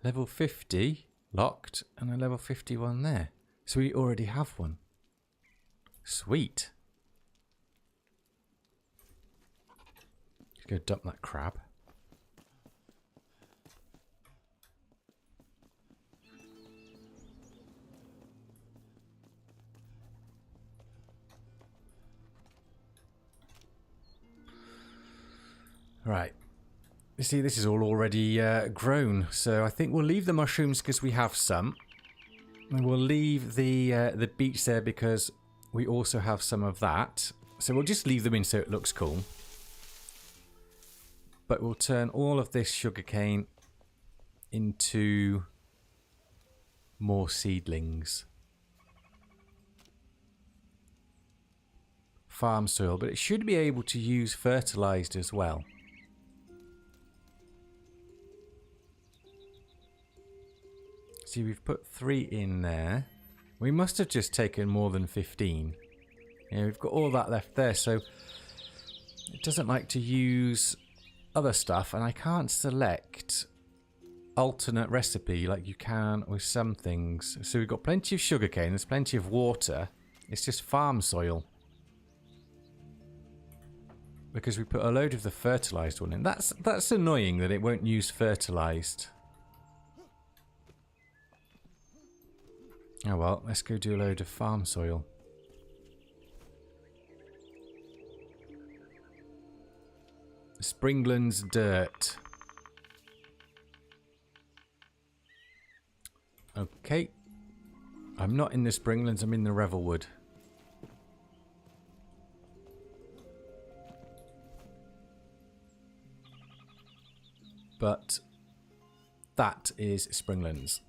level 50 locked and a level 51 there. So we already have one. Sweet. Let's go dump that crab. Right. You see, this is all already grown, so I think we'll leave the mushrooms because we have some. And we'll leave the beets there because we also have some of that. So we'll just leave them in so it looks cool. But we'll turn all of this sugarcane into more seedlings. Farm soil, but it should be able to use fertilized as well. See, we've put 3 in there. We must have just taken more than 15. Yeah, we've got all that left there, so it doesn't like to use other stuff, and I can't select alternate recipe like you can with some things. So we've got plenty of sugarcane, there's plenty of water. It's just farm soil. Because we put a load of the fertilized one in. That's annoying that it won't use fertilized. Oh well, let's go do a load of farm soil. Springland's dirt. Okay. I'm not in the Springlands, I'm in the Revelwood. But that is Springlands.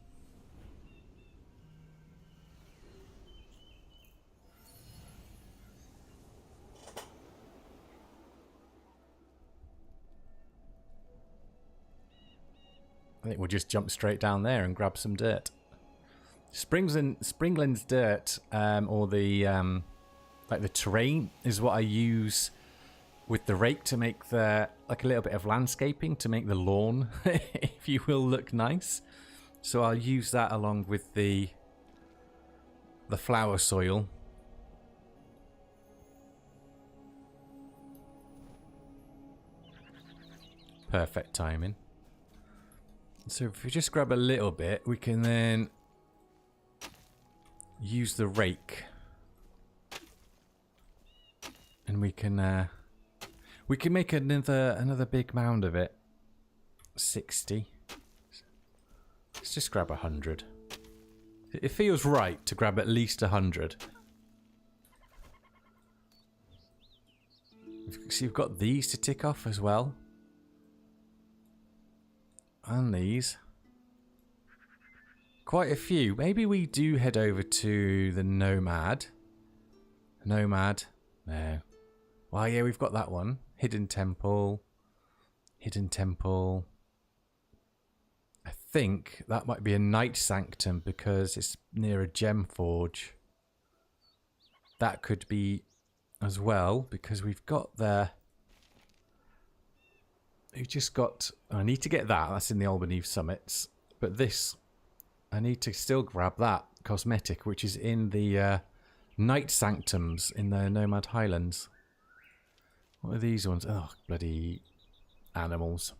I think we'll just jump straight down there and grab some dirt. Springland's dirt, or the like the terrain, is what I use with the rake to make like a little bit of landscaping to make the lawn, if you will, look nice. So I'll use that along with the flower soil. Perfect timing. So if we just grab a little bit, we can then use the rake, and we can make another big mound of it. 60. Let's just grab 100. It feels right to grab at least 100. So you've got these to tick off as well. And these. Quite a few. Maybe we do head over to the Nomad. Nomad. No. Well, yeah, we've got that one. Hidden Temple. Hidden Temple. I think that might be a Night Sanctum because it's near a gem forge. That could be as well because we've got the... We've just got... I need to get that. That's in the Albany Summits. But this... I need to still grab that cosmetic, which is in the Night Sanctums in the Nomad Highlands. What are these ones? Oh, bloody animals.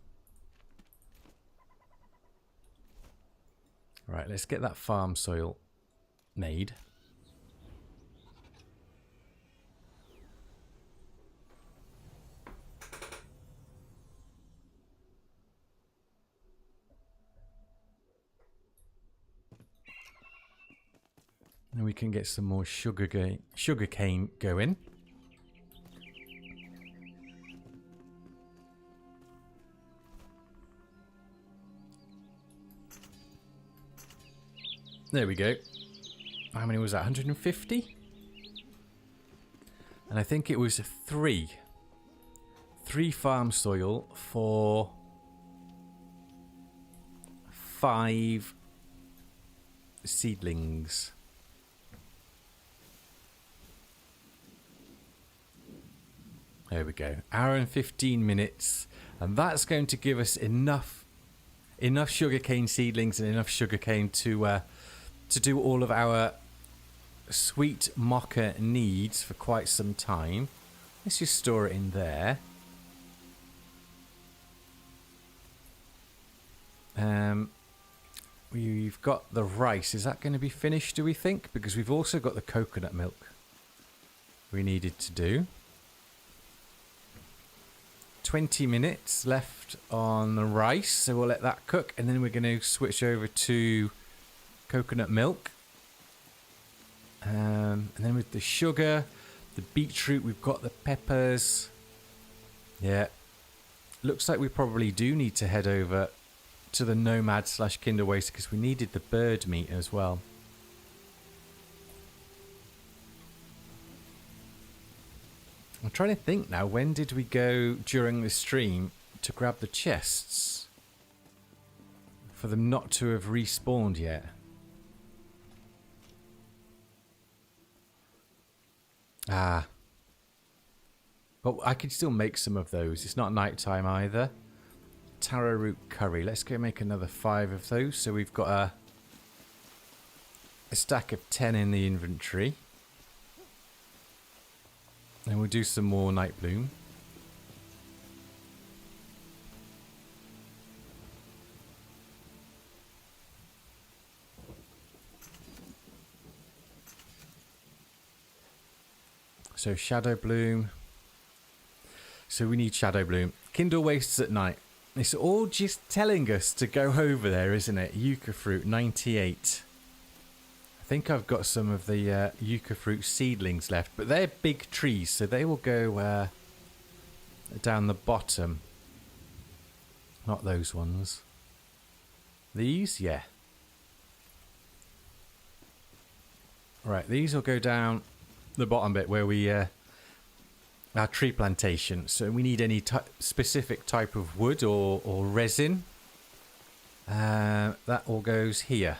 Right, let's get that farm soil made. And we can get some more sugarcane going. There we go. How many was that? 150? And I think it was three farm soil for 5 seedlings. There we go. Hour and 15 minutes. And that's going to give us enough sugarcane seedlings and enough sugarcane to do all of our sweet mocha needs for quite some time. Let's just store it in there. We've got the rice. Is that going to be finished, do we think? Because we've also got the coconut milk we needed to do. 20 minutes left on the rice, so we'll let that cook, and then we're going to switch over to coconut milk. And then with the sugar, the beetroot, we've got the peppers. Yeah. Looks like we probably do need to head over to the Nomad / Kinder Waste because we needed the bird meat as well. I'm trying to think now, when did we go during the stream to grab the chests? For them not to have respawned yet. Ah. But I could still make some of those. It's not night time either. Taro root curry. Let's go make another 5 of those. So we've got a stack of 10 in the inventory. And we'll do some more night bloom. So shadow bloom. So we need shadow bloom. Kindle wastes at night. It's all just telling us to go over there, isn't it? Yucca fruit 98. I think I've got some of the yucca fruit seedlings left, but they're big trees, so they will go down the bottom. Not those ones. These, yeah. Right, these will go down the bottom bit where we our tree plantation. So we need any specific type of wood or resin. That all goes here.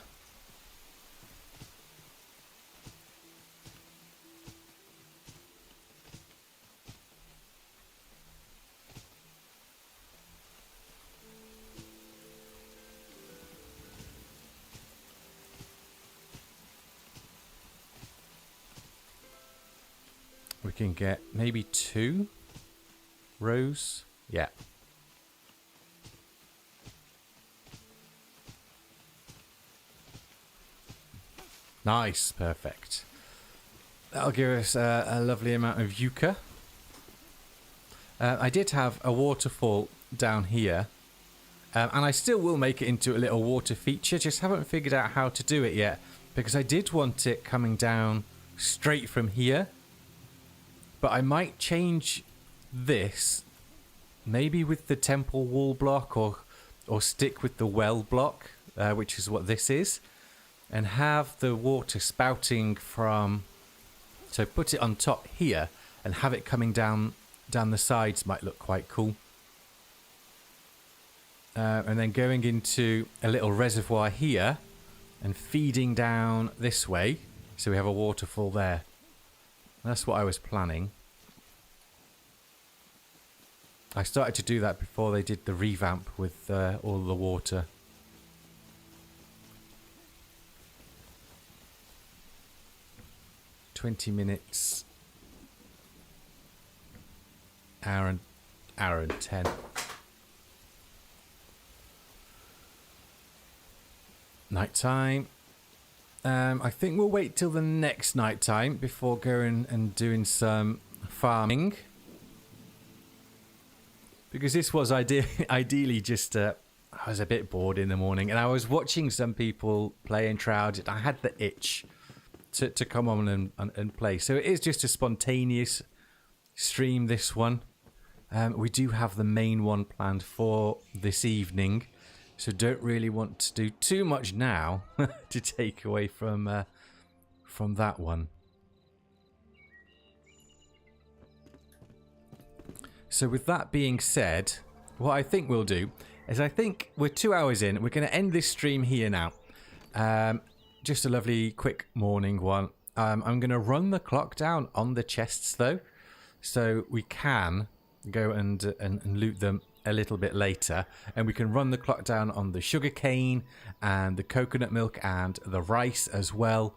We can get maybe 2 rows. Yeah. Nice. Perfect. That'll give us a lovely amount of yucca. I did have a waterfall down here. And I still will make it into a little water feature. Just haven't figured out how to do it yet. Because I did want it coming down straight from here. But I might change this, maybe with the temple wall block, or stick with the well block, which is what this is, and have the water spouting from. So put it on top here, and have it coming down the sides might look quite cool. And then going into a little reservoir here, and feeding down this way, so we have a waterfall there. That's what I was planning. I started to do that before they did the revamp with all the water. "20 minutes. Hour and 10. Night time. I think we'll wait till the next night time before going and doing some farming. Because this was ideally just, I was a bit bored in the morning, and I was watching some people play Enshrouded. I had the itch to come on and play. So it is just a spontaneous stream, this one. We do have the main one planned for this evening. So don't really want to do too much now to take away from that one. So with that being said, what I think we'll do is I think we're 2 hours in. We're going to end this stream here now. Just a lovely quick morning one. I'm going to run the clock down on the chests though, so we can go and loot them a little bit later, and we can run the clock down on the sugar cane and the coconut milk and the rice as well,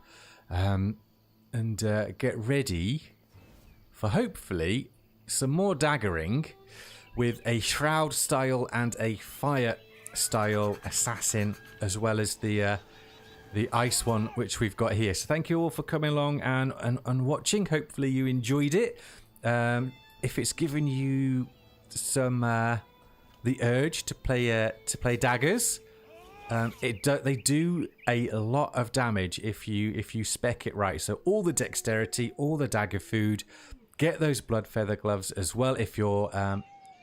and get ready for hopefully some more daggering with a shroud style and a fire style assassin, as well as the ice one which we've got here. So thank you all for coming along and watching. Hopefully you enjoyed it. If it's given you some the urge to play daggers, they do a lot of damage if you spec it right. So all the dexterity, all the dagger food. Get those blood feather gloves as well if you're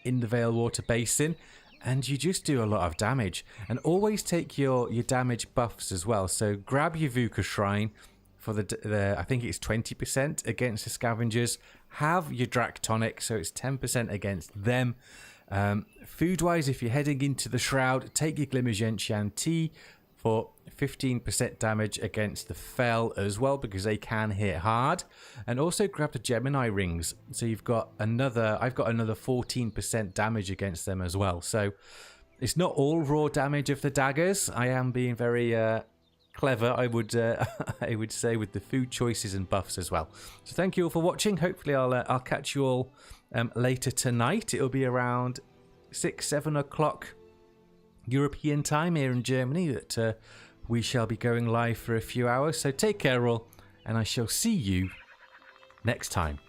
in the Vale Water Basin, and you just do a lot of damage. And always take your damage buffs as well. So grab your Vuka Shrine for the I think it's 20% against the scavengers. Have your Drac Tonic, so it's 10% against them. Food wise, if you're heading into the Shroud, take your Glimmer Gentian tea for 15% damage against the Fel as well, because they can hit hard. And also grab the Gemini rings, so I've got another 14% damage against them as well. So it's not all raw damage of the daggers. I am being very clever, I would I would say, with the food choices and buffs as well. So thank you all for watching. Hopefully I'll catch you all later tonight. It'll be around 6-7 o'clock European time here in Germany that we shall be going live for a few hours. So take care all, and I shall see you next time.